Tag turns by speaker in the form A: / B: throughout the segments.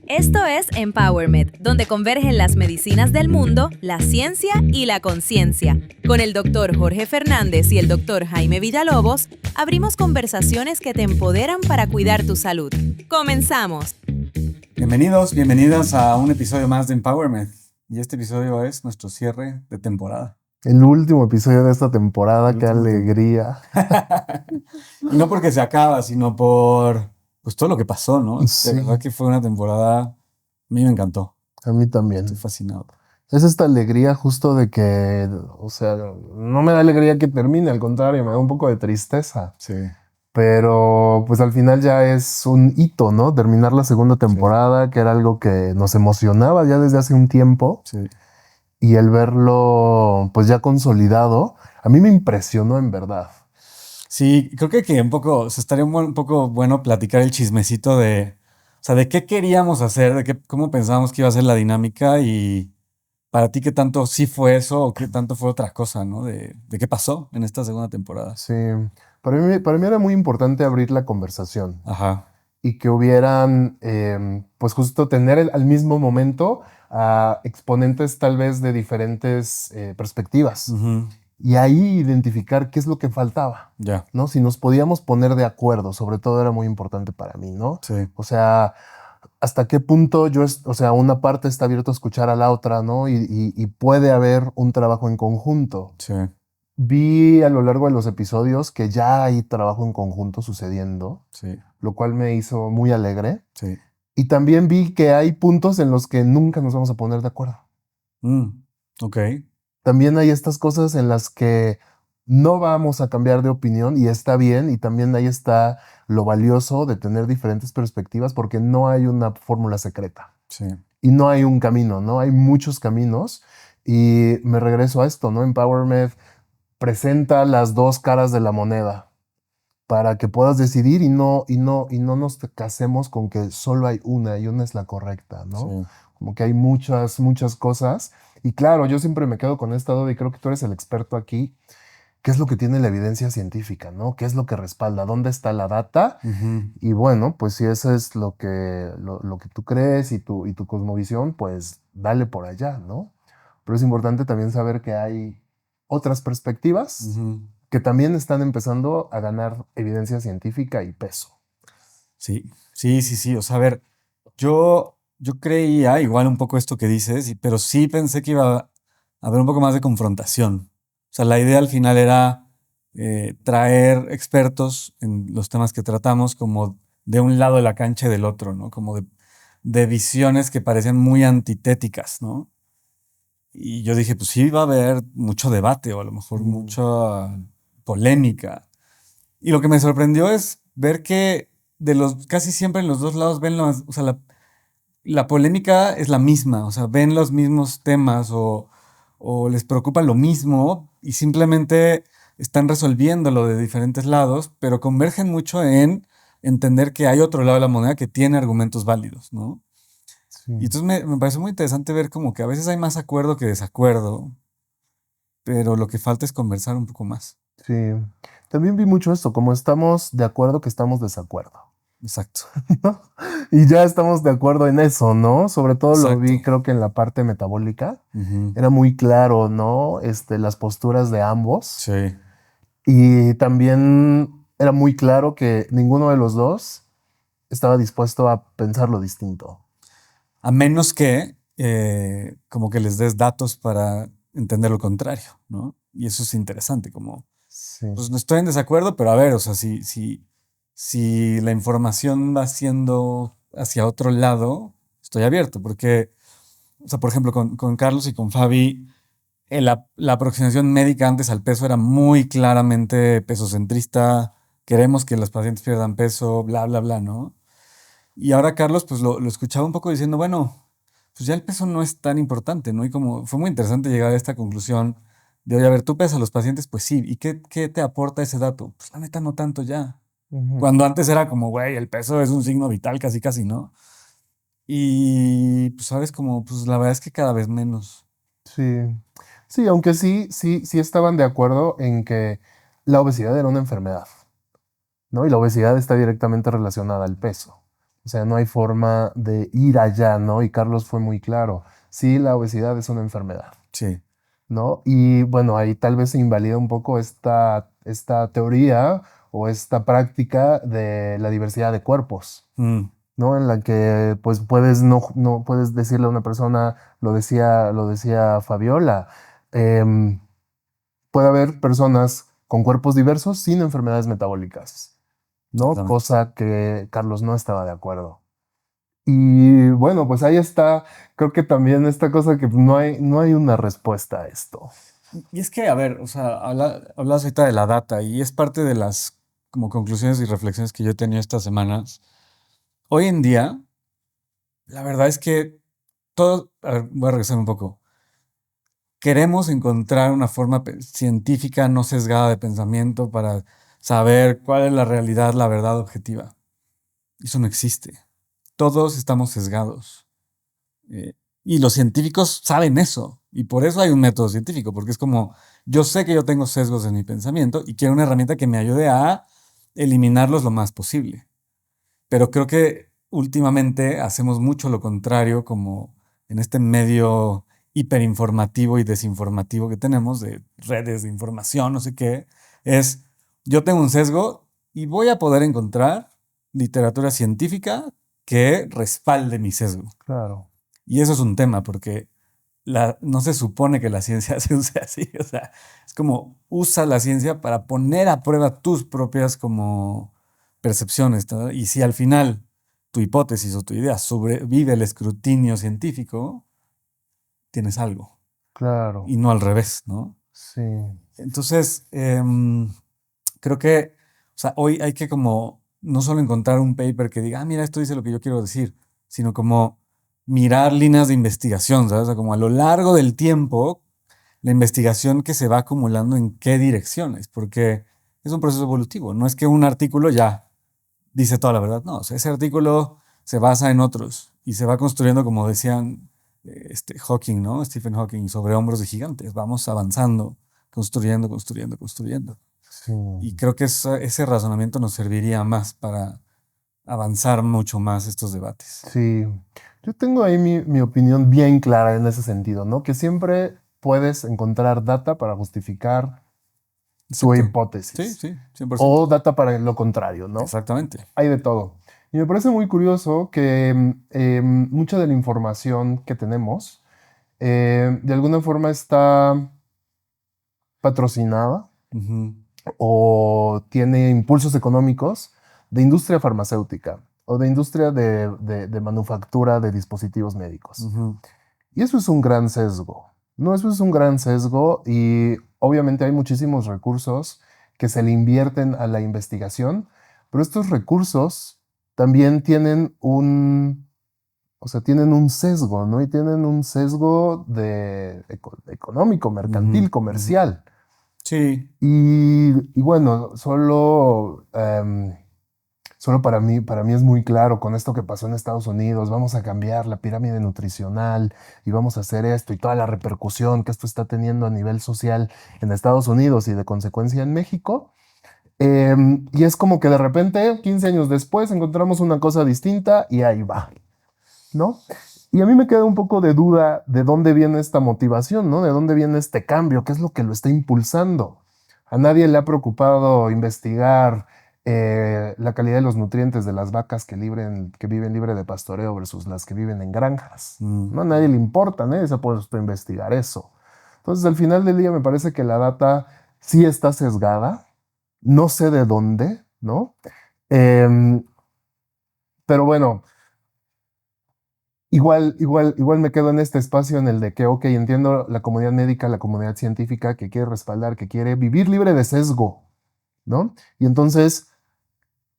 A: Esto es EmpowerMed, donde convergen las medicinas del mundo, la ciencia y la conciencia. Con el Dr. Jorge Fernández y el Dr. Jaime Villalobos, abrimos conversaciones que te empoderan para cuidar tu salud. ¡Comenzamos!
B: Bienvenidos, bienvenidas a un episodio más de Empowerment. Y este episodio es nuestro cierre de temporada.
C: El último episodio de esta temporada, qué alegría.
B: Y no porque se acaba, sino por pues todo lo que pasó, ¿no?
C: Sí.
B: De verdad que fue una temporada, a mí me encantó.
C: A mí también.
B: Estoy fascinado.
C: Es esta alegría justo de que, o sea, no me da alegría que termine, al contrario, me da un poco de tristeza.
B: Sí.
C: Pero pues al final ya es un hito, ¿no? Terminar la segunda temporada, que era algo que nos emocionaba ya desde hace un tiempo.
B: Sí.
C: Y el verlo pues ya consolidado, a mí me impresionó en verdad.
B: Sí, creo que un poco, o sea, estaría un poco bueno platicar el chismecito de, o sea, de qué queríamos hacer, de qué, cómo pensábamos que iba a ser la dinámica y para ti qué tanto sí fue eso o qué tanto fue otra cosa, ¿no? De qué pasó en esta segunda temporada.
C: Sí, para mí era muy importante abrir la conversación.
B: Ajá.
C: Y que hubieran, pues justo tener al mismo momento a exponentes tal vez de diferentes perspectivas.
B: Uh-huh.
C: Y ahí identificar qué es lo que faltaba,
B: Ya.
C: ¿no? Si nos podíamos poner de acuerdo, sobre todo era muy importante para mí, ¿no?
B: Sí.
C: O sea, hasta qué punto o sea, una parte está abierta a escuchar a la otra, ¿no? Y puede haber un trabajo en conjunto.
B: Sí.
C: Vi a lo largo de los episodios que ya hay trabajo en conjunto sucediendo,
B: Sí.
C: lo cual me hizo muy alegre.
B: Sí.
C: Y también vi que hay puntos en los que nunca nos vamos a poner de acuerdo.
B: Ok.
C: También hay estas cosas en las que no vamos a cambiar de opinión y está bien. Y también ahí está lo valioso de tener diferentes perspectivas porque no hay una fórmula secreta.
B: Sí.
C: Y no hay un camino, ¿no? Hay muchos caminos. Y me regreso a esto, ¿no? Empowerment presenta las dos caras de la moneda para que puedas decidir y no nos casemos con que solo hay una y una es la correcta, ¿no?
B: Sí.
C: Como que hay muchas cosas. Y claro, yo siempre me quedo con esta duda y creo que tú eres el experto aquí. ¿Qué es lo que tiene la evidencia científica, no? ¿Qué es lo que respalda? ¿Dónde está la data?
B: Uh-huh.
C: Y bueno, pues si eso es lo que tú crees y tu cosmovisión, pues dale por allá, ¿no? Pero es importante también saber que hay otras perspectivas
B: Uh-huh.
C: que también están empezando a ganar evidencia científica y peso.
B: Sí. O sea, a ver, yo creía igual un poco esto que dices, pero sí pensé que iba a haber un poco más de confrontación. O sea, la idea al final era traer expertos en los temas que tratamos como de un lado de la cancha y del otro, ¿no? Como de visiones que parecían muy antitéticas, ¿no? Y yo dije, pues sí va a haber mucho debate o a lo mejor mucha polémica. Y lo que me sorprendió es ver que casi siempre en los dos lados ven o sea, la polémica es la misma, o sea, ven los mismos temas o les preocupa lo mismo y simplemente están resolviéndolo de diferentes lados, pero convergen mucho en entender que hay otro lado de la moneda que tiene argumentos válidos, ¿no?
C: Sí.
B: Y entonces me pareció muy interesante ver como que a veces hay más acuerdo que desacuerdo, pero lo que falta es conversar un poco más.
C: Sí. También vi mucho esto, como estamos de acuerdo que estamos desacuerdo.
B: Exacto.
C: Y ya estamos de acuerdo en eso, ¿no? Sobre todo
B: Exacto.
C: lo vi, creo que en la parte metabólica.
B: Uh-huh.
C: Era muy claro, ¿no? Las posturas de ambos.
B: Sí.
C: Y también era muy claro que ninguno de los dos estaba dispuesto a pensarlo distinto.
B: A menos que como que les des datos para entender lo contrario, ¿no? Y eso es interesante, como,
C: Sí.
B: pues no estoy en desacuerdo, pero a ver, o sea, si la información va siendo hacia otro lado, estoy abierto, porque, o sea, por ejemplo, con Carlos y con Fabi, la aproximación médica antes al peso era muy claramente pesocentrista, queremos que los pacientes pierdan peso, bla, bla, bla, ¿no? Y ahora Carlos, pues lo escuchaba un poco diciendo, bueno, pues ya el peso no es tan importante, ¿no? Y como fue muy interesante llegar a esta conclusión de, oye, a ver, tú pesas a los pacientes, pues sí, ¿y qué te aporta ese dato? Pues la neta no tanto ya.
C: Uh-huh.
B: Cuando antes era como, güey, el peso es un signo vital, casi, casi, ¿no? Y pues sabes, como, pues la verdad es que cada vez menos.
C: Sí. Sí, aunque sí estaban de acuerdo en que la obesidad era una enfermedad, ¿no? Y la obesidad está directamente relacionada al peso. O sea, no hay forma de ir allá, ¿no? Y Carlos fue muy claro. Sí, la obesidad es una enfermedad,
B: Sí.
C: ¿no? Y bueno, ahí tal vez se invalida un poco esta teoría o esta práctica de la diversidad de cuerpos,
B: Mm,
C: ¿no? En la que pues puedes no puedes decirle a una persona, lo decía Fabiola, em, puede haber personas con cuerpos diversos sin enfermedades metabólicas, ¿no?
B: exactamente.
C: Cosa que Carlos no estaba de acuerdo. Y bueno, pues ahí está, creo que también esta cosa que no hay una respuesta a esto.
B: Y es que, a ver, o sea, hablas ahorita de la data y es parte de las como conclusiones y reflexiones que yo he tenido estas semanas. Hoy en día, la verdad es que todo, a ver, voy a regresar un poco. Queremos encontrar una forma científica no sesgada de pensamiento para saber cuál es la realidad, la verdad objetiva. Eso no existe. Todos estamos sesgados. Eh, y los científicos saben eso. Y por eso hay un método científico, porque es como, yo sé que yo tengo sesgos en mi pensamiento y quiero una herramienta que me ayude a eliminarlos lo más posible. Pero creo que últimamente hacemos mucho lo contrario, como en este medio hiperinformativo y desinformativo que tenemos, de redes de información, no sé qué, es yo tengo un sesgo y voy a poder encontrar literatura científica que respalde mi sesgo.
C: Claro,
B: Y eso es un tema, porque no se supone que la ciencia se use así. O sea, es como usa la ciencia para poner a prueba tus propias como percepciones, ¿no? Y si al final tu hipótesis o tu idea sobrevive el escrutinio científico, tienes algo.
C: claro,
B: Y no al revés, ¿no?
C: sí,
B: Entonces, creo que, o sea, hoy hay que como no solo encontrar un paper que diga, ah, mira, esto dice lo que yo quiero decir, sino como mirar líneas de investigación, ¿sabes? O sea, como a lo largo del tiempo, la investigación que se va acumulando en qué direcciones, porque es un proceso evolutivo, no es que un artículo ya dice toda la verdad, no, o sea, ese artículo se basa en otros y se va construyendo, como decían Hawking, ¿no? Stephen Hawking, sobre hombros de gigantes, vamos avanzando, construyendo, construyendo, construyendo.
C: sí,
B: Y creo que ese razonamiento nos serviría más para avanzar mucho más estos debates.
C: sí. Yo tengo ahí mi opinión bien clara en ese sentido, ¿no? Que siempre puedes encontrar data para justificar tu
B: Exacto. Sí,
C: hipótesis
B: sí, 100%.
C: o data para lo contrario, ¿no?
B: Exactamente.
C: Hay de todo. Y me parece muy curioso que mucha de la información que tenemos de alguna forma está patrocinada
B: Ujú,
C: o tiene impulsos económicos de industria farmacéutica o de industria de manufactura de dispositivos médicos.
B: ujú,
C: Y eso es un gran sesgo, ¿no? Eso es un gran sesgo y obviamente hay muchísimos recursos que se le invierten a la investigación, pero estos recursos también tienen un sesgo, ¿no? Y tienen un sesgo económico,
B: ujú,
C: mercantil,
B: ujú.
C: comercial.
B: Sí.
C: Y bueno, solo para mí es muy claro con esto que pasó en Estados Unidos, vamos a cambiar la pirámide nutricional y vamos a hacer esto y toda la repercusión que esto está teniendo a nivel social en Estados Unidos y de consecuencia en México. Y es como que de repente, 15 años después, encontramos una cosa distinta y ahí va, ¿no? Y a mí me queda un poco de duda de dónde viene esta motivación, ¿no? De dónde viene este cambio, qué es lo que lo está impulsando. A nadie le ha preocupado investigar la calidad de los nutrientes de las vacas que viven libre de pastoreo versus las que viven en granjas.
B: Mm,
C: ¿No? A nadie le importa, nadie se ha puesto a investigar eso. Entonces, al final del día me parece que la data sí está sesgada, no sé de dónde, ¿no? Em, pero bueno, igual me quedo en este espacio en el de que, ok, entiendo la comunidad médica, la comunidad científica que quiere respaldar, que quiere vivir libre de sesgo, ¿no? Y entonces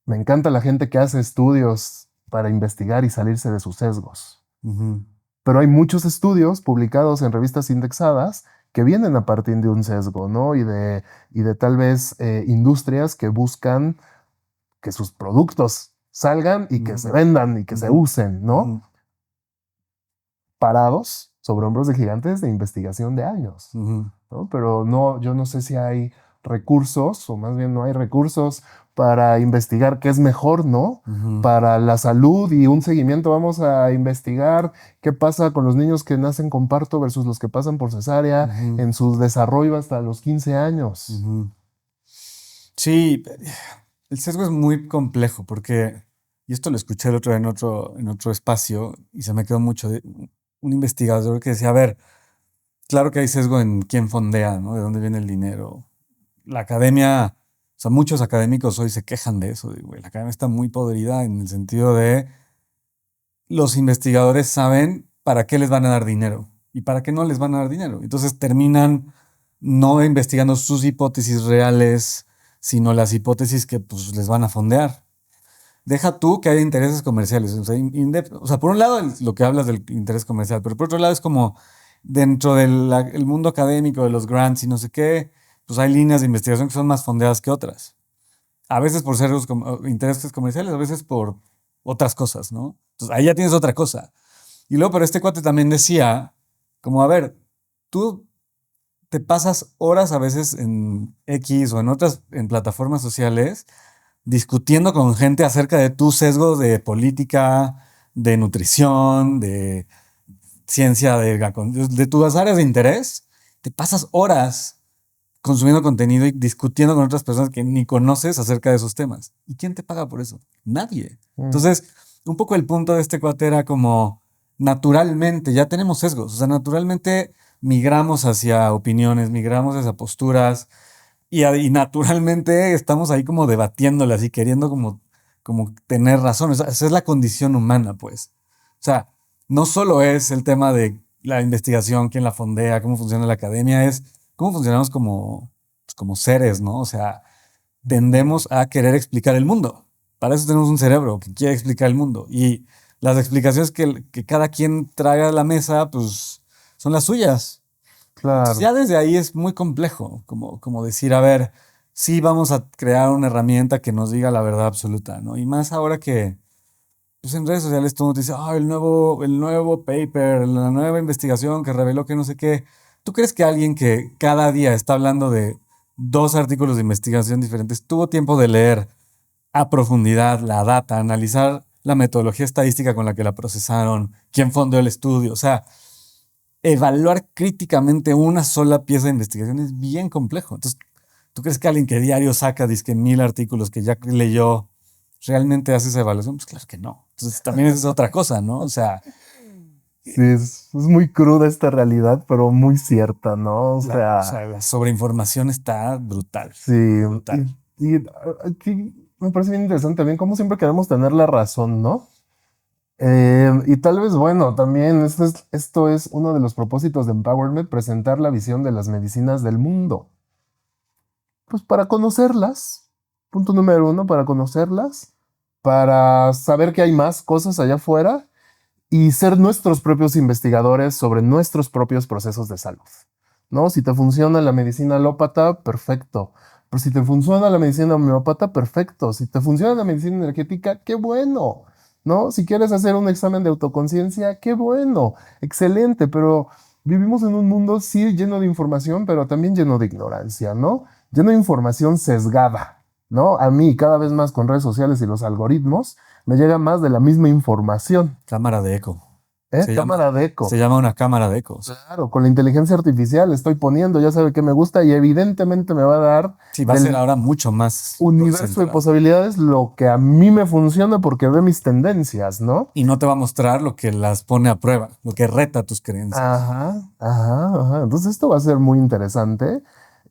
C: me encanta la gente que hace estudios para investigar y salirse de sus sesgos.
B: ujú,
C: Pero hay muchos estudios publicados en revistas indexadas que vienen a partir de un sesgo, ¿no? Y de tal vez industrias que buscan que sus productos salgan y que se
B: ujú,
C: vendan y que se
B: ujú,
C: usen,
B: ujú,
C: ¿no? Parados sobre hombros de gigantes de investigación de años,
B: ujú.
C: ¿no? Pero no, yo no sé si hay recursos, o más bien no hay recursos para investigar qué es mejor, ¿no?
B: Ujú.
C: Para la salud y un seguimiento, vamos a investigar qué pasa con los niños que nacen con parto versus los que pasan por cesárea
B: Ujú.
C: en su desarrollo hasta los 15 años.
B: Ujú. Sí, el sesgo es muy complejo porque, y esto lo escuché el otro día en otro espacio y se me quedó mucho de un investigador que decía, a ver, claro que hay sesgo en quién fondea, ¿no? De dónde viene el dinero. La academia, o sea, muchos académicos hoy se quejan de eso, de, güey, la academia está muy podrida en el sentido de los investigadores saben para qué les van a dar dinero y para qué no les van a dar dinero. Entonces terminan no investigando sus hipótesis reales, sino las hipótesis que pues, les van a fondear. Deja tú que haya intereses comerciales. O sea, por un lado lo que hablas del interés comercial, pero por otro lado es como dentro del el mundo académico, de los grants y no sé qué, pues hay líneas de investigación que son más fondeadas que otras. A veces por ser intereses comerciales, a veces por otras cosas, ¿no? Entonces ahí ya tienes otra cosa. Y luego, pero este cuate también decía, como, a ver, tú te pasas horas a veces en X o en otras, en plataformas sociales, discutiendo con gente acerca de tu sesgo de política, de nutrición, de ciencia, de tus áreas de interés. Te pasas horas consumiendo contenido y discutiendo con otras personas que ni conoces acerca de esos temas. ¿Y quién te paga por eso? Nadie. Entonces, un poco el punto de este cuate era como, naturalmente, ya tenemos sesgos, o sea, naturalmente migramos hacia opiniones, migramos hacia posturas y naturalmente estamos ahí como debatiéndolas y queriendo como tener razón. Esa es la condición humana, pues. O sea, no solo es el tema de la investigación, quién la fondea, cómo funciona la academia, es cómo funcionamos como, pues, como seres, ¿no? O sea, tendemos a querer explicar el mundo. Para eso tenemos un cerebro que quiere explicar el mundo. Y las explicaciones que cada quien trae a la mesa, pues, son las suyas. Entonces,
C: Claro.
B: ya desde ahí es muy complejo, como decir, a ver, sí vamos a crear una herramienta que nos diga la verdad absoluta, ¿no? Y más ahora que, pues en redes sociales todo el mundo dice, ah, el nuevo paper, la nueva investigación que reveló que no sé qué. ¿Tú crees que alguien que cada día está hablando de 2 artículos de investigación diferentes tuvo tiempo de leer a profundidad la data, analizar la metodología estadística con la que la procesaron, quién fondeó el estudio? O sea, evaluar críticamente una sola pieza de investigación es bien complejo. Entonces, ¿tú crees que alguien que diario saca disque 1000 artículos que ya leyó realmente hace esa evaluación? Pues claro que no. Entonces también esa es otra cosa, ¿no? O sea,
C: Sí, es muy cruda esta realidad, pero muy cierta, ¿no? O
B: o
C: sea,
B: sea, la sobreinformación está brutal,
C: sí.
B: brutal.
C: Sí, me parece bien interesante también cómo siempre queremos tener la razón, ¿no? Y tal vez, bueno, también esto es uno de los propósitos de Empowerment, presentar la visión de las medicinas del mundo. Pues para conocerlas, punto número uno, para conocerlas, para saber que hay más cosas allá afuera y ser nuestros propios investigadores sobre nuestros propios procesos de salud, ¿no? Si te funciona la medicina alópata, perfecto. Pero si te funciona la medicina homeópata, perfecto. Si te funciona la medicina energética, qué bueno, ¿no? Si quieres hacer un examen de autoconciencia, qué bueno, excelente, pero vivimos en un mundo, sí, lleno de información, pero también lleno de ignorancia, ¿no? Lleno de información sesgada, ¿no? A mí, cada vez más con redes sociales y los algoritmos, me llega más de la misma información.
B: Cámara de eco.
C: Cámara de eco.
B: Se llama una cámara de ecos.
C: Claro, con la inteligencia artificial estoy poniendo, ya sabe que me gusta y evidentemente me va a dar
B: Sí, va a ser
C: del
B: ahora mucho más
C: universo de
B: concentrado.
C: posibilidades lo que a mí me funciona porque ve mis tendencias, ¿no?
B: Y no te va a mostrar lo que las pone a prueba, lo que reta tus creencias.
C: Ajá. Entonces esto va a ser muy interesante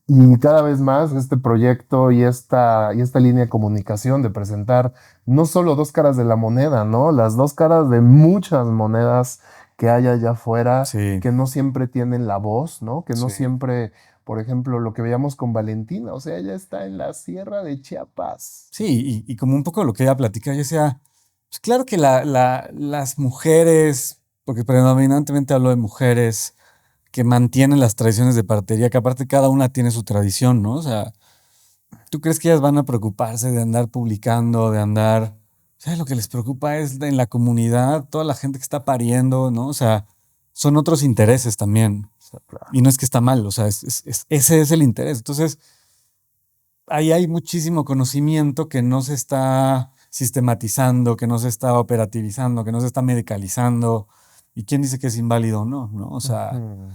C: y cada vez más este proyecto y esta línea de comunicación de presentar no solo dos caras de la moneda, ¿no? Las dos caras de muchas monedas que hay allá afuera,
B: Sí,
C: que no siempre tienen la voz, ¿no? Que no
B: sí.
C: siempre, por ejemplo, lo que veíamos con Valentina, o sea, ella está en la sierra de Chiapas.
B: Sí, y como un poco lo que ella platica, yo decía, pues claro que las mujeres, porque predominantemente hablo de mujeres que mantienen las tradiciones de partería, que aparte cada una tiene su tradición, ¿no? O sea, ¿tú crees que ellas van a preocuparse de andar publicando, de andar... O sea, lo que les preocupa es en la comunidad, toda la gente que está pariendo, ¿no? O sea, son otros intereses también.
C: O sea, claro.
B: Y no es que está mal, o sea, ese es el interés. Entonces, ahí hay muchísimo conocimiento que no se está sistematizando, que no se está operativizando, que no se está medicalizando. ¿Y quién dice que es inválido o no? ¿No? O sea,
C: Ujú.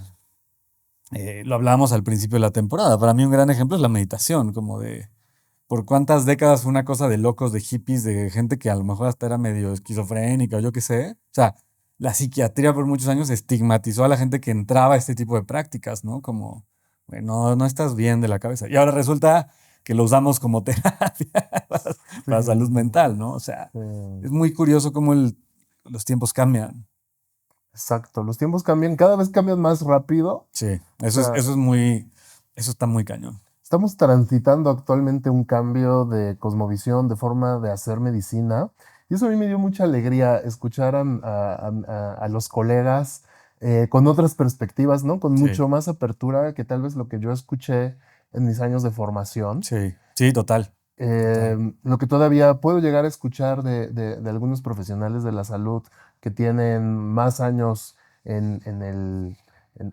B: lo hablábamos al principio de la temporada. Para mí un gran ejemplo es la meditación, como de por cuántas décadas fue una cosa de locos, de hippies, de gente que a lo mejor hasta era medio esquizofrénica o yo qué sé. O sea, la psiquiatría por muchos años estigmatizó a la gente que entraba a este tipo de prácticas, ¿no? Como, bueno, no estás bien de la cabeza. Y ahora resulta que lo usamos como terapia para salud
C: Sí,
B: mental, ¿no? O sea,
C: sí.
B: es muy curioso cómo los tiempos cambian.
C: Exacto, los tiempos cambian, cada vez cambian más rápido.
B: Sí,
C: O sea,
B: eso está muy cañón.
C: estamos transitando actualmente un cambio de cosmovisión, de forma de hacer medicina. Y eso a mí me dio mucha alegría escuchar a los colegas con otras perspectivas, ¿no? Con
B: Sí,
C: mucho más apertura que tal vez lo que yo escuché en mis años de formación.
B: sí, sí, total, total.
C: Lo que todavía puedo llegar a escuchar de algunos profesionales de la salud que tienen más años en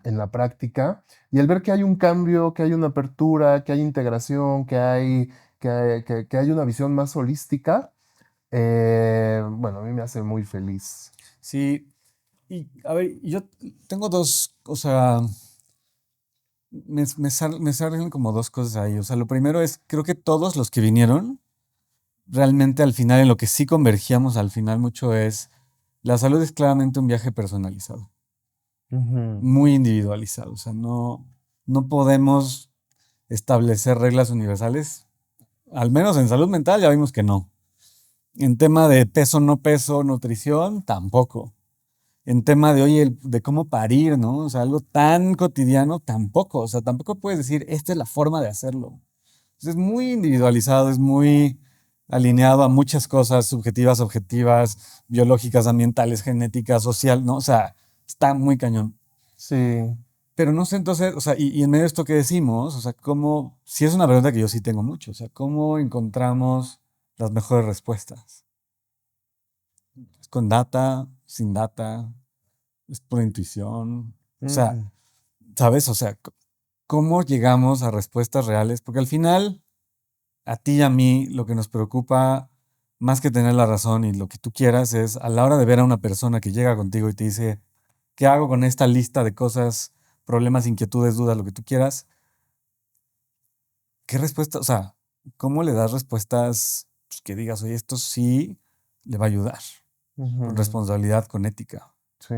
C: la práctica, y el ver que hay un cambio, que hay una apertura, que hay integración, que hay una visión más holística, bueno, a mí me hace muy feliz.
B: Sí, y a ver, yo tengo dos, o sea, me salen como dos cosas ahí. O sea, lo primero es, creo que todos los que vinieron, realmente al final, en lo que sí convergíamos al final mucho es, la salud es claramente un viaje personalizado,
C: Ujú.
B: muy individualizado. O sea, no podemos establecer reglas universales, al menos en salud mental ya vimos que no. En tema de peso, no peso, nutrición, tampoco. En tema de, oye, de cómo parir, ¿no? O sea, algo tan cotidiano, tampoco. O sea, tampoco puedes decir, esta es la forma de hacerlo. Entonces, es muy individualizado, es muy alineado a muchas cosas subjetivas, objetivas, biológicas, ambientales, genéticas, social, ¿no? O sea, está muy cañón.
C: Sí.
B: Pero no sé entonces, o sea, y en medio de esto que decimos, o sea, cómo, si es una pregunta que yo sí tengo mucho, o sea, ¿cómo encontramos las mejores respuestas? ¿Es con data, sin data? ¿Es por intuición? O sea,
C: Mm.
B: ¿sabes? O sea, ¿cómo llegamos a respuestas reales? Porque al final, a ti y a mí, lo que nos preocupa, más que tener la razón y lo que tú quieras, es a la hora de ver a una persona que llega contigo y te dice, ¿qué hago con esta lista de cosas, problemas, inquietudes, dudas, lo que tú quieras? ¿Qué respuesta? O sea, ¿cómo le das respuestas pues, que digas, oye, esto sí le va a ayudar? Con
C: Ujú.
B: responsabilidad, con ética.
C: Sí.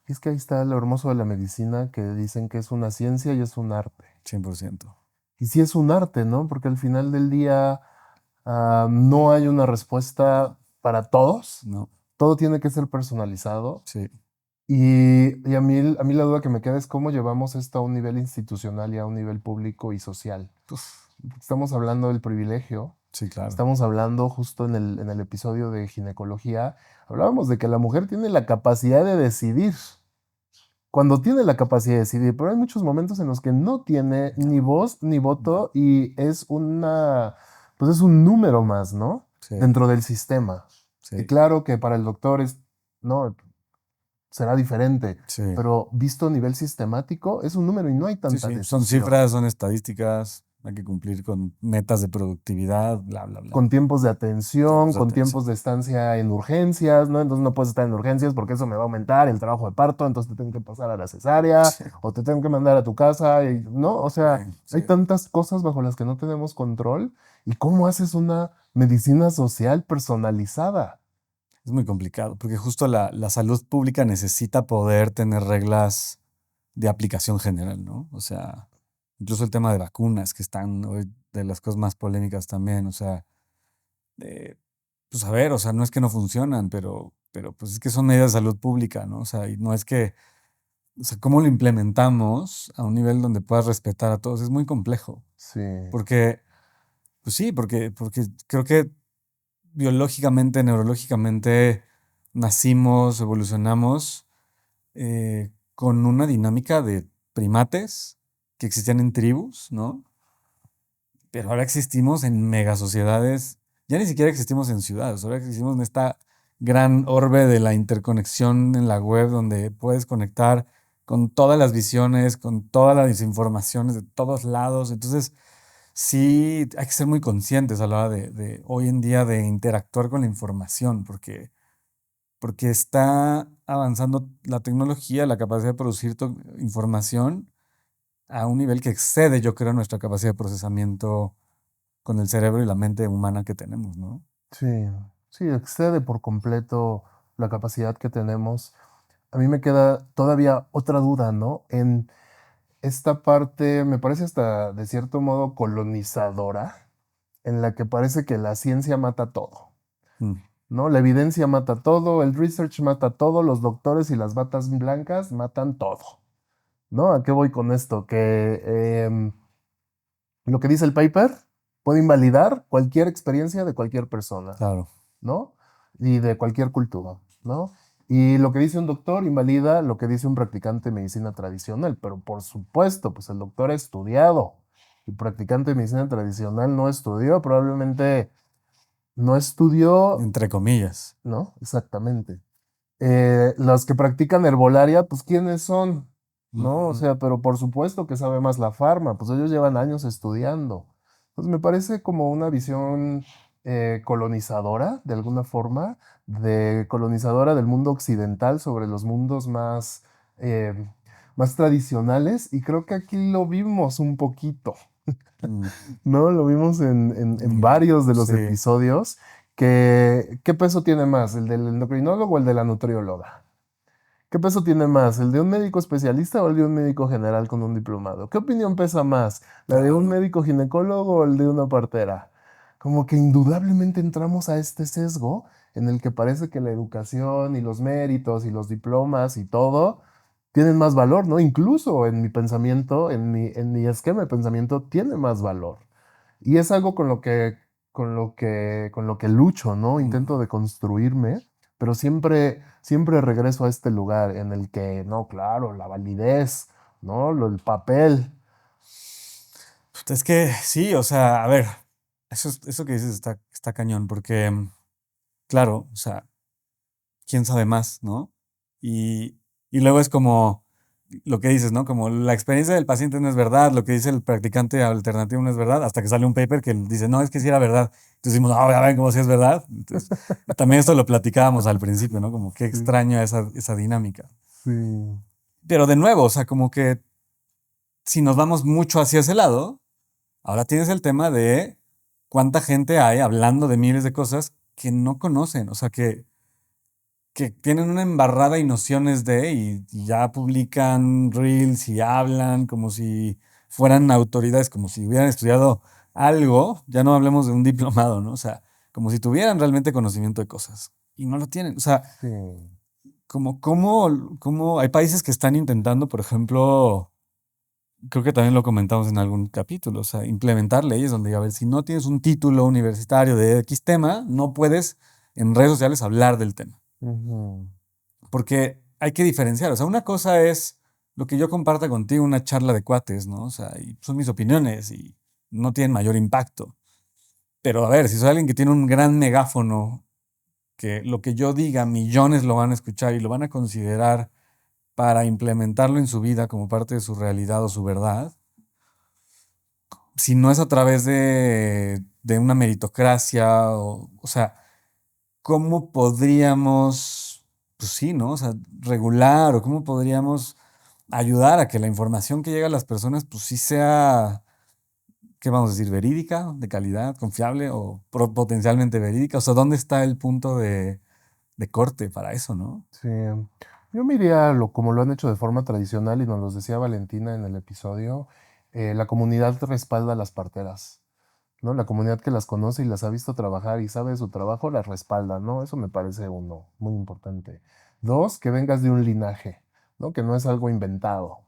C: Y es que ahí está lo hermoso de la medicina, que dicen que es una ciencia y es un arte.
B: 100%.
C: Y sí es un arte, ¿no? Porque al final del día no hay una respuesta para todos.
B: No,
C: Todo tiene que ser personalizado.
B: sí.
C: Y a mí la duda que me queda es cómo llevamos esto a un nivel institucional y a un nivel público y social.
B: Uf,
C: Estamos hablando del privilegio.
B: sí, claro.
C: Estamos hablando justo en el episodio de ginecología. Hablábamos de que la mujer tiene la capacidad de decidir. Cuando tiene la capacidad de decidir, pero hay muchos momentos en los que no tiene ni
B: No,
C: voz ni
B: no.
C: voto y pues es un número más, ¿no?
B: Sí,
C: Dentro del sistema. Y
B: sí,
C: claro que para el doctor no, será diferente,
B: sí.
C: pero visto a nivel sistemático es un número y no hay
B: Sí,
C: tanta
B: sí. Son
C: decisión.
B: cifras, son estadísticas. Hay que cumplir con metas de productividad, bla, bla, bla.
C: Con tiempos de atención,
B: Tiempos de
C: con
B: atención.
C: tiempos de estancia en urgencias, ¿no? Entonces no puedes estar en urgencias porque eso me va a aumentar el trabajo de parto, entonces te tengo que pasar a la cesárea
B: Sí,
C: o te tengo que mandar a tu casa, ¿no? O
B: sí,
C: sea,
B: sí.
C: hay tantas cosas bajo las que no tenemos control. ¿Y cómo haces una medicina social personalizada?
B: Es muy complicado, porque justo la salud pública necesita poder tener reglas de aplicación general, ¿no? O sea, incluso el tema de vacunas, que están hoy de las cosas más polémicas también, o sea, eh, pues a ver, o sea, no es que no funcionan, pero pues es que son medidas de salud pública, ¿no? O sea, y no es que, o sea, cómo lo implementamos a un nivel donde puedas respetar a todos es muy complejo,
C: Sí.
B: porque, pues sí, porque creo que biológicamente, neurológicamente, nacimos, evolucionamos con una dinámica de primates que existían en tribus, ¿no? Pero ahora existimos en megasociedades, ya ni siquiera existimos en ciudades, ahora existimos en esta gran orbe de la interconexión en la web donde puedes conectar con todas las visiones, con todas las informaciones de todos lados. Entonces, sí hay que ser muy conscientes a la hora de hoy en día de interactuar con la información, porque está avanzando la tecnología, la capacidad de producir información a un nivel que excede, yo creo, nuestra capacidad de procesamiento con el cerebro y la mente humana que tenemos, ¿no?
C: Sí, sí, excede por completo la capacidad que tenemos. A mí me queda todavía otra duda, ¿no? En esta parte, me parece hasta de cierto modo colonizadora, en la que parece que la ciencia mata todo,
B: Mm,
C: ¿no? La evidencia mata todo, el research mata todo, los doctores y las batas blancas matan todo, ¿no? ¿A qué voy con esto? Que lo que dice el paper puede invalidar cualquier experiencia de cualquier persona,
B: claro.
C: ¿no? Y de cualquier cultura, ¿no? Y lo que dice un doctor invalida lo que dice un practicante de medicina tradicional, pero por supuesto, pues el doctor ha estudiado. El practicante de medicina tradicional no estudió, probablemente no estudió,
B: Entre comillas.
C: ¿no? Exactamente. Los que practican herbolaria, pues ¿quiénes son? ¿No? O
B: Ujú.
C: sea, pero por supuesto que sabe más la farma, pues ellos llevan años estudiando. Entonces me parece como una visión colonizadora, de alguna forma, de colonizadora del mundo occidental sobre los mundos eh, más tradicionales, y creo que aquí lo vimos un poquito.
B: Mm,
C: No, lo vimos en
B: y-
C: varios de los
B: sí.
C: episodios. ¿Qué peso tiene más, el del endocrinólogo o el de la nutrióloga? ¿Qué peso tiene más, el de un médico especialista o el de un médico general con un diplomado? ¿Qué opinión pesa más, la de un
B: Claro.
C: médico ginecólogo o el de una partera? Como que indudablemente entramos a este sesgo en el que parece que la educación y los méritos y los diplomas y todo tienen más valor, ¿no? Incluso en mi pensamiento, en mi esquema de pensamiento, tiene más valor. Y es algo con lo que lucho, ¿no?
B: Mm.
C: Intento de construirme, pero siempre regreso a este lugar en el que, no, claro, la validez, ¿no? El papel.
B: Es que sí, o sea, a ver, eso que dices está cañón, porque, claro, o sea, quién sabe más, ¿no? Y, y luego es como lo que dices, ¿no? Como la experiencia del paciente no es verdad, lo que dice el practicante alternativo no es verdad, hasta que sale un paper que dice, no, es que sí era verdad. Entonces decimos, ah, ya ven cómo sí es verdad. Entonces, también esto lo platicábamos al principio, ¿no? Como qué
C: Sí,
B: extraña esa dinámica.
C: sí.
B: Pero de nuevo, o sea, como que si nos vamos mucho hacia ese lado, ahora tienes el tema de cuánta gente hay hablando de miles de cosas que no conocen, o sea, que tienen una embarrada y nociones y ya publican reels y hablan como si fueran autoridades, como si hubieran estudiado algo, ya no hablemos de un diplomado, ¿no? O sea, como si tuvieran realmente conocimiento de cosas y no lo tienen. O sea,
C: Sí.
B: como hay países que están intentando, por ejemplo, creo que también lo comentamos en algún capítulo, o sea, implementar leyes donde, a ver, si no tienes un título universitario de X tema, no puedes en redes sociales hablar del tema.
C: Ujú.
B: Porque hay que diferenciar. O sea, una cosa es lo que yo comparta contigo, una charla de cuates, ¿no? O sea, y son mis opiniones y no tienen mayor impacto. Pero a ver, si soy alguien que tiene un gran megáfono, que lo que yo diga, millones lo van a escuchar y lo van a considerar para implementarlo en su vida como parte de su realidad o su verdad, si no es a través de una meritocracia, o sea, ¿cómo podríamos, pues sí, ¿no? O sea, regular o cómo podríamos ayudar a que la información que llega a las personas, pues sí sea, ¿qué vamos a decir? Verídica, de calidad, confiable o potencialmente verídica. O sea, ¿dónde está el punto de corte para eso, no?
C: Sí. Yo me iría como lo han hecho de forma tradicional y nos lo decía Valentina en el episodio, la comunidad respalda a las parteras, ¿no? La comunidad que las conoce y las ha visto trabajar y sabe de su trabajo, las respalda, ¿no? Eso me parece uno, muy importante. Dos, que vengas de un linaje, ¿no? Que no es algo inventado,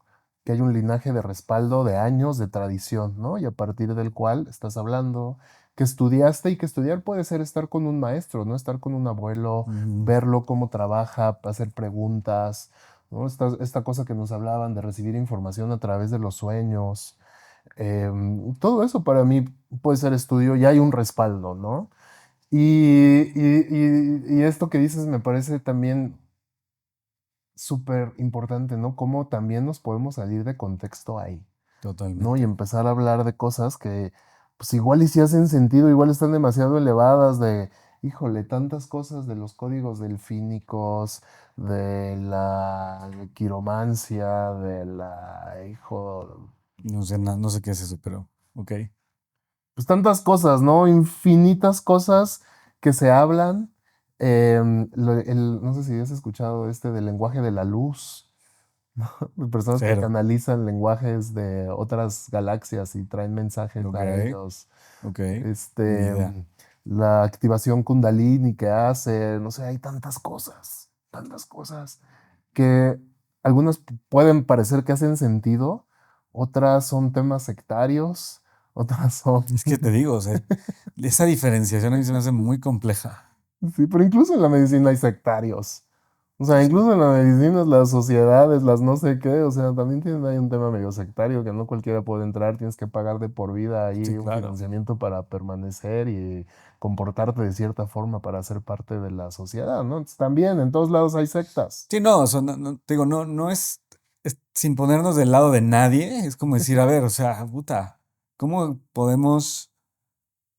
C: que hay un linaje de respaldo de años de tradición, ¿no? Y a partir del cual estás hablando, que estudiaste y que estudiar puede ser estar con un maestro, ¿no? Estar con un abuelo,
B: Mm,
C: verlo cómo trabaja, hacer preguntas, ¿no? Esta cosa que nos hablaban de recibir información a través de los sueños. Todo eso para mí puede ser estudio y hay un respaldo, ¿no? Y esto que dices me parece también súper importante, ¿no? Cómo también nos podemos salir de contexto ahí, ¿no? Y
B: totalmente.
C: empezar a hablar de cosas que pues igual y si hacen sentido, igual están demasiado elevadas de, híjole, tantas cosas de los códigos delfínicos, de la quiromancia, de la, hijo,
B: No sé, no sé qué es eso, pero ok.
C: pues tantas cosas, ¿no? Infinitas cosas que se hablan. No sé si has escuchado este del lenguaje de la luz, de personas que
B: Cero.
C: canalizan lenguajes de otras galaxias y traen mensajes
B: Ok,
C: a ellos.
B: ok. Ni
C: Este,
B: idea.
C: la activación Kundalini que hace, no sé, hay tantas cosas que algunas pueden parecer que hacen sentido, otras son temas sectarios, otras son...
B: Es que te digo, o sea, esa diferenciación a mí se me hace muy compleja.
C: Sí, pero incluso en la medicina hay sectarios. O sea, incluso en la medicina, las sociedades, las no sé qué, o sea, también tienen ahí un tema medio sectario que no cualquiera puede entrar, tienes que pagar de por vida
B: Sí,
C: ahí un
B: claro.
C: financiamiento para permanecer y comportarte de cierta forma para ser parte de la sociedad, ¿no? Entonces, también en todos lados hay sectas.
B: Sí, no, o sea, te digo, no es sin ponernos del lado de nadie, es como decir, a ver, o sea, puta, ¿cómo podemos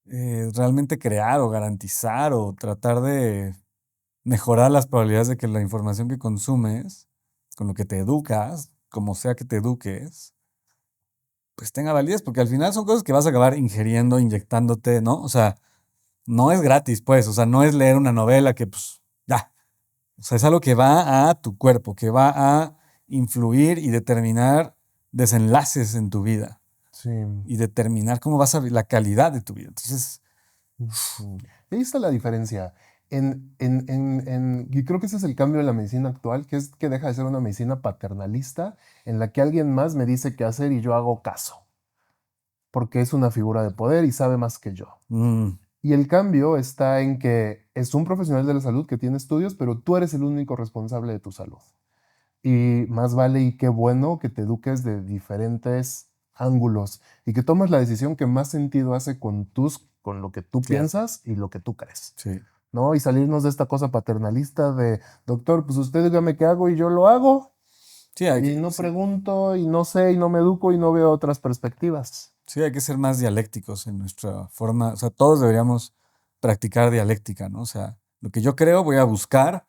B: realmente crear o garantizar o tratar de mejorar las probabilidades de que la información que consumes, con lo que te educas, como sea que te eduques, pues tenga validez? Porque al final son cosas que vas a acabar ingiriendo, inyectándote, ¿no? O sea, no es gratis, pues, o sea, no es leer una novela que, pues, ya. O sea, es algo que va a tu cuerpo, que va a influir y determinar desenlaces en tu vida
C: Sí.
B: y determinar cómo vas a la calidad de tu vida. Entonces,
C: Ujú. Y ahí está la diferencia. Y creo que ese es el cambio de la medicina actual, que es que deja de ser una medicina paternalista en la que alguien más me dice qué hacer y yo hago caso, porque es una figura de poder y sabe más que yo.
B: mm,
C: Y el cambio está en que es un profesional de la salud que tiene estudios, pero tú eres el único responsable de tu salud. Y más vale y qué bueno que te eduques de diferentes ángulos y que tomes la decisión que más sentido hace con lo que tú
B: cierto,
C: piensas y lo que tú crees.
B: sí.
C: ¿No? Y salirnos de esta cosa paternalista de, doctor, pues usted dígame qué hago y yo lo hago.
B: Sí,
C: Y no
B: sí,
C: pregunto y no sé y no me educo y no veo otras perspectivas.
B: sí, hay que ser más dialécticos en nuestra forma. O sea, todos deberíamos practicar dialéctica, ¿no? O sea, lo que yo creo, voy a buscar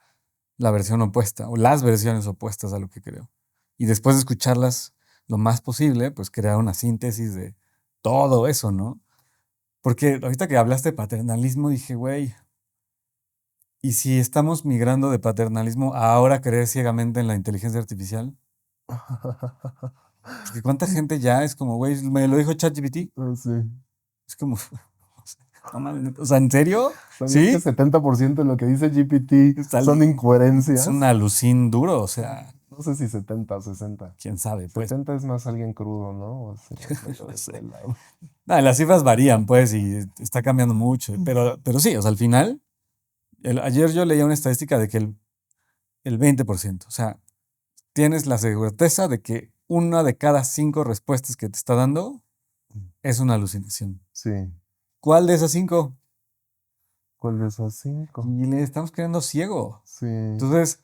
B: la versión opuesta o las versiones opuestas a lo que creo. Y después de escucharlas lo más posible, pues crear una síntesis de todo eso, ¿no? Porque ahorita que hablaste de paternalismo, dije, güey, ¿y si estamos migrando de paternalismo a ahora creer ciegamente en la inteligencia artificial? Porque cuánta gente ya es como, güey, me lo dijo ChatGPT.
C: Sí.
B: Es como, no mames, o sea, ¿en serio?
C: ¿Sabías que
B: ¿Sí?
C: 70% de lo que dice GPT
B: Es,
C: son
B: es un
C: incoherencias?
B: alucín duro, o sea,
C: No sé si 70 o 60.
B: quién sabe, pues.
C: 70 es más alguien crudo, ¿no? O sea, medio
B: No sé.
C: desvelado.
B: No, las cifras varían, pues, y está cambiando mucho. Pero sí, o sea, al final, ayer yo leía una estadística de que el 20%, o sea, tienes la certeza de que una de cada 5 respuestas que te está dando es una alucinación.
C: Sí.
B: ¿Cuál de esas 5?
C: ¿Cuál de esos 5?
B: Y le estamos quedando ciego.
C: Sí.
B: Entonces,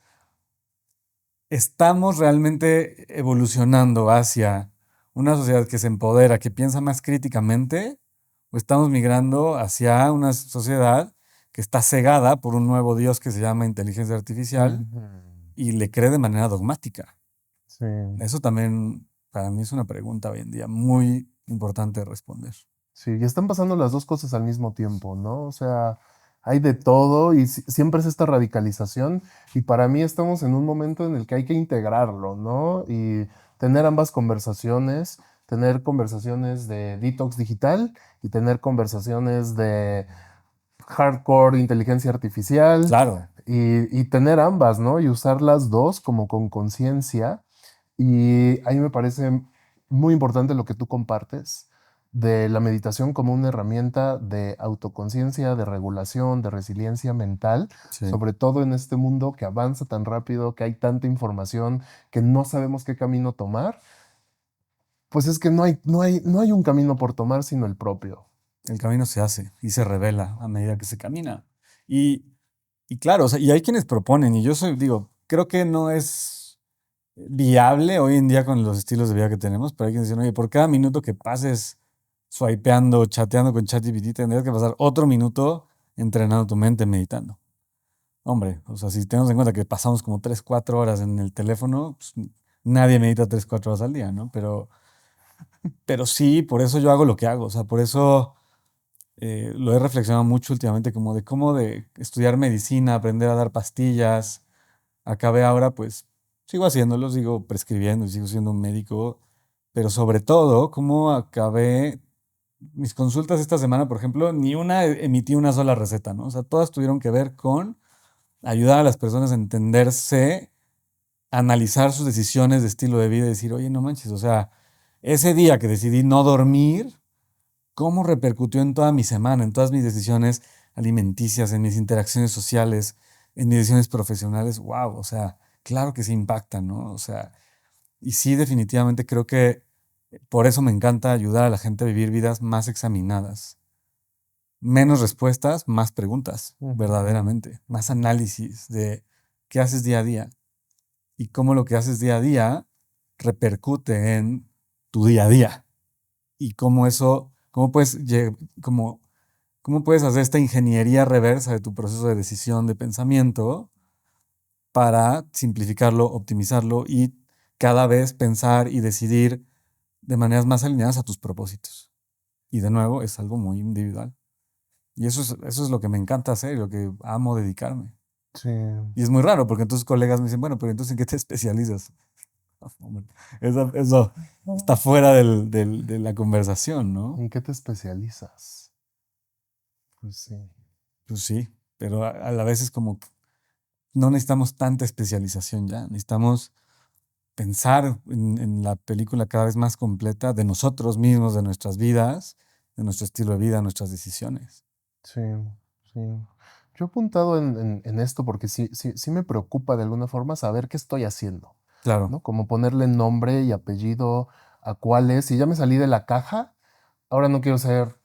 B: ¿estamos realmente evolucionando hacia una sociedad que se empodera, que piensa más críticamente? ¿O estamos migrando hacia una sociedad que está cegada por un nuevo Dios que se llama inteligencia artificial
C: Ujú.
B: y le cree de manera dogmática?
C: Sí.
B: Eso también para mí es una pregunta hoy en día muy importante de responder.
C: Sí, y están pasando las dos cosas al mismo tiempo, ¿no? O sea, hay de todo y siempre es esta radicalización y para mí estamos en un momento en el que hay que integrarlo, ¿no? Y tener conversaciones de detox digital y tener conversaciones de hardcore inteligencia artificial
B: Claro,
C: y tener ambas, ¿no? Y usar las dos como con conciencia. Y a mí me parece muy importante lo que tú compartes de la meditación como una herramienta de autoconciencia, de regulación, de resiliencia mental,
B: sí.
C: sobre todo en este mundo que avanza tan rápido, que hay tanta información, que no sabemos qué camino tomar. Pues es que no hay un camino por tomar, sino el propio.
B: El camino se hace y se revela a medida que se camina. Y, y claro, o sea, y hay quienes proponen, y yo digo, creo que no es viable hoy en día con los estilos de vida que tenemos, pero hay quienes dicen, oye, por cada minuto que pases swipeando, chateando con ChatGPT, tendrías que pasar otro minuto entrenando tu mente, meditando. Hombre, o sea, si tenemos en cuenta que pasamos como 3, 4 horas en el teléfono, pues, nadie medita 3, 4 horas al día, ¿no? Pero sí, por eso yo hago lo que hago. O sea, por eso lo he reflexionado mucho últimamente, como de cómo de estudiar medicina, aprender a dar pastillas. Acabé ahora, pues, sigo haciéndolo, sigo prescribiendo y sigo siendo un médico. Pero sobre todo, cómo acabé mis consultas esta semana, por ejemplo, ni una emití una sola receta, ¿no? O sea, todas tuvieron que ver con ayudar a las personas a entenderse, analizar sus decisiones de estilo de vida y decir, oye, no manches, o sea, ese día que decidí no dormir, ¿cómo repercutió en toda mi semana, en todas mis decisiones alimenticias, en mis interacciones sociales, en mis decisiones profesionales? Wow, o sea, claro que sí impacta, ¿no? O sea, y sí, definitivamente creo que por eso me encanta ayudar a la gente a vivir vidas más examinadas. Menos respuestas, más preguntas, verdaderamente. Más análisis de qué haces día a día y cómo lo que haces día a día repercute en tu día a día. Y cómo eso, cómo, cómo puedes hacer esta ingeniería reversa de tu proceso de decisión, de pensamiento, para simplificarlo, optimizarlo y cada vez pensar y decidir de maneras más alineadas a tus propósitos. Y de nuevo, es algo muy individual. Y eso es lo que me encanta hacer y lo que amo dedicarme.
C: Sí.
B: Y es muy raro porque entonces colegas me dicen, bueno, pero entonces ¿en qué te especializas? Hombre, eso está fuera de la conversación, ¿no?
C: ¿En qué te especializas? Pues sí.
B: Pues sí, pero a la vez es como que no necesitamos tanta especialización ya. Necesitamos pensar en la película cada vez más completa de nosotros mismos, de nuestras vidas, de nuestro estilo de vida, nuestras decisiones.
C: Sí, sí. Yo he apuntado en esto porque sí me preocupa de alguna forma saber qué estoy haciendo,
B: Claro,
C: ¿no? Como ponerle nombre y apellido a cuál es. Si ya me salí de la caja, ahora no quiero ser,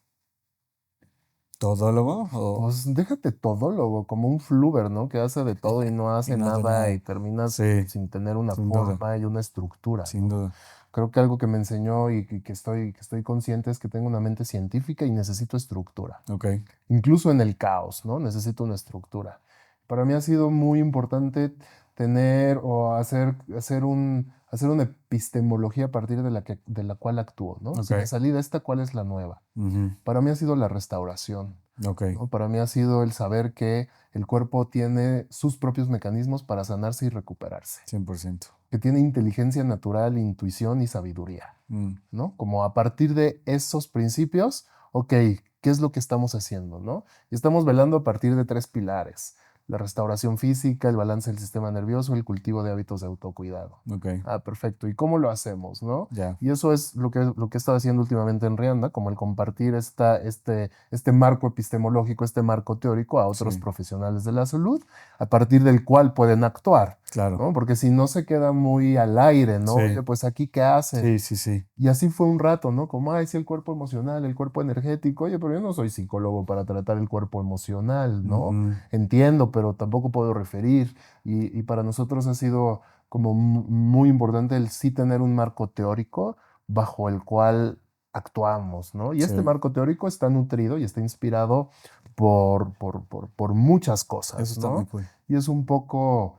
B: todólogo o
C: pues déjate todólogo, como un Fluber, ¿no? Que hace de todo y no
B: y
C: hace
B: no hace
C: nada y
B: nada.
C: terminas
B: Sí,
C: sin tener una
B: sin duda,
C: forma y una estructura,
B: sin
C: ¿no?
B: duda.
C: Creo que algo que me enseñó y que estoy consciente es que tengo una mente científica y necesito estructura.
B: Ok,
C: Incluso en el caos, ¿no? Necesito una estructura. Para mí ha sido muy importante tener o hacer una epistemología a partir de la cual actúo, ¿no?
B: ok,
C: Si me salí de esta, ¿cuál es la nueva?
B: ujú,
C: Para mí ha sido la restauración,
B: ok,
C: ¿no? Para mí ha sido el saber que el cuerpo tiene sus propios mecanismos para sanarse y recuperarse,
B: 100%.
C: que tiene inteligencia natural, intuición y sabiduría,
B: Mm,
C: ¿no? Como a partir de esos principios, ok, ¿qué es lo que estamos haciendo, no? Y estamos velando a partir de 3 pilares: la restauración física, el balance del sistema nervioso, el cultivo de hábitos de autocuidado.
B: ok,
C: Ah, perfecto. ¿Y cómo lo hacemos, no?
B: ya,
C: Y eso es lo que he estado haciendo últimamente en Rianda, como el compartir este marco epistemológico, este marco teórico a otros
B: sí,
C: profesionales de la salud, a partir del cual pueden actuar,
B: claro,
C: ¿no? Porque si no se queda muy al aire, ¿no?
B: sí,
C: Oye, pues aquí, ¿qué hace?
B: sí, sí, sí,
C: Y así fue un rato, ¿no? Como, ay, sí, el cuerpo emocional, el cuerpo energético. Oye, pero yo no soy psicólogo para tratar el cuerpo emocional, ¿no?
B: ujú,
C: Entiendo, pero tampoco puedo referir. Y para nosotros ha sido como muy importante el sí tener un marco teórico bajo el cual actuamos, ¿no? Y
B: sí,
C: este marco teórico está nutrido y está inspirado por muchas
B: eso
C: cosas,
B: está muy
C: ¿no?
B: cool.
C: Y es un poco...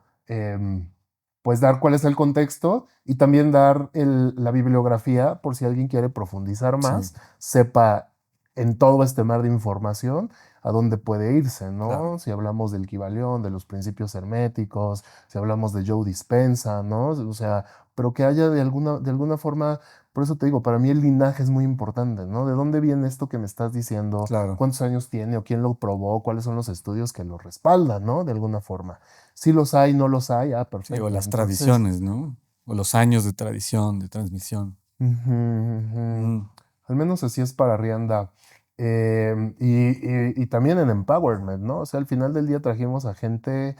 C: pues dar cuál es el contexto y también dar la bibliografía por si alguien quiere profundizar
B: Sí,
C: más, sepa en todo este mar de información a dónde puede irse,
B: claro,
C: ¿no? Si hablamos del Kybalión, de los principios herméticos, si hablamos de Joe Dispenza, ¿no? O sea, pero que haya de alguna forma, por eso te digo, para mí el linaje es muy importante, ¿no? ¿De dónde viene esto que me estás diciendo?
B: claro.
C: ¿Cuántos años tiene o quién lo probó? ¿Cuáles son los estudios que lo respaldan, ¿no? De alguna forma. Si los hay, no los hay,
B: Sí, o
C: perfecto.
B: las
C: Entonces,
B: tradiciones, ¿no? O los años de tradición, de transmisión.
C: ujú, ujú.
B: Mm,
C: Al menos así es para Rianda. Y también en Empowerment, ¿no? O sea, al final del día trajimos a gente,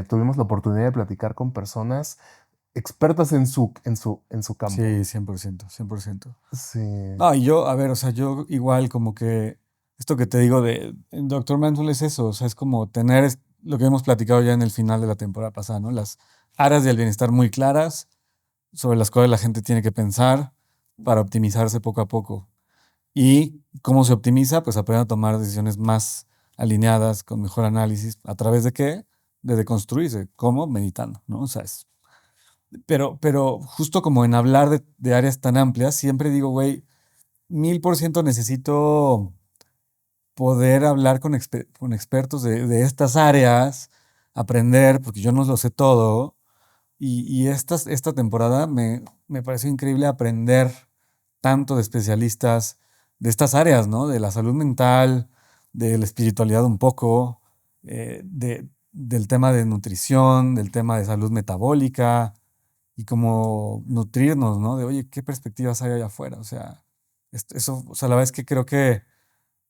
C: tuvimos la oportunidad de platicar con personas expertas en su campo.
B: sí, 100%, 100%.
C: Sí,
B: No, y yo, a ver, o sea, yo igual como que esto que te digo de Doctor Mindful es eso, o sea, es como tener lo que hemos platicado ya en el final de la temporada pasada, ¿no? Las áreas del bienestar muy claras, sobre las cuales la gente tiene que pensar para optimizarse poco a poco. ¿Y cómo se optimiza? Pues aprender a tomar decisiones más alineadas, con mejor análisis. ¿A través de qué? De deconstruirse. ¿Cómo? Meditando, ¿no? O sea, pero justo como en hablar de áreas tan amplias, siempre digo, güey, 1000% necesito poder hablar con expertos de estas áreas, aprender, porque yo no lo sé todo. Y esta temporada me pareció increíble aprender tanto de especialistas de estas áreas, ¿no? De la salud mental, de la espiritualidad un poco, del tema de nutrición, del tema de salud metabólica y como nutrirnos, ¿no? De, oye, ¿qué perspectivas hay allá afuera? O sea, eso, o sea, la verdad es que creo que,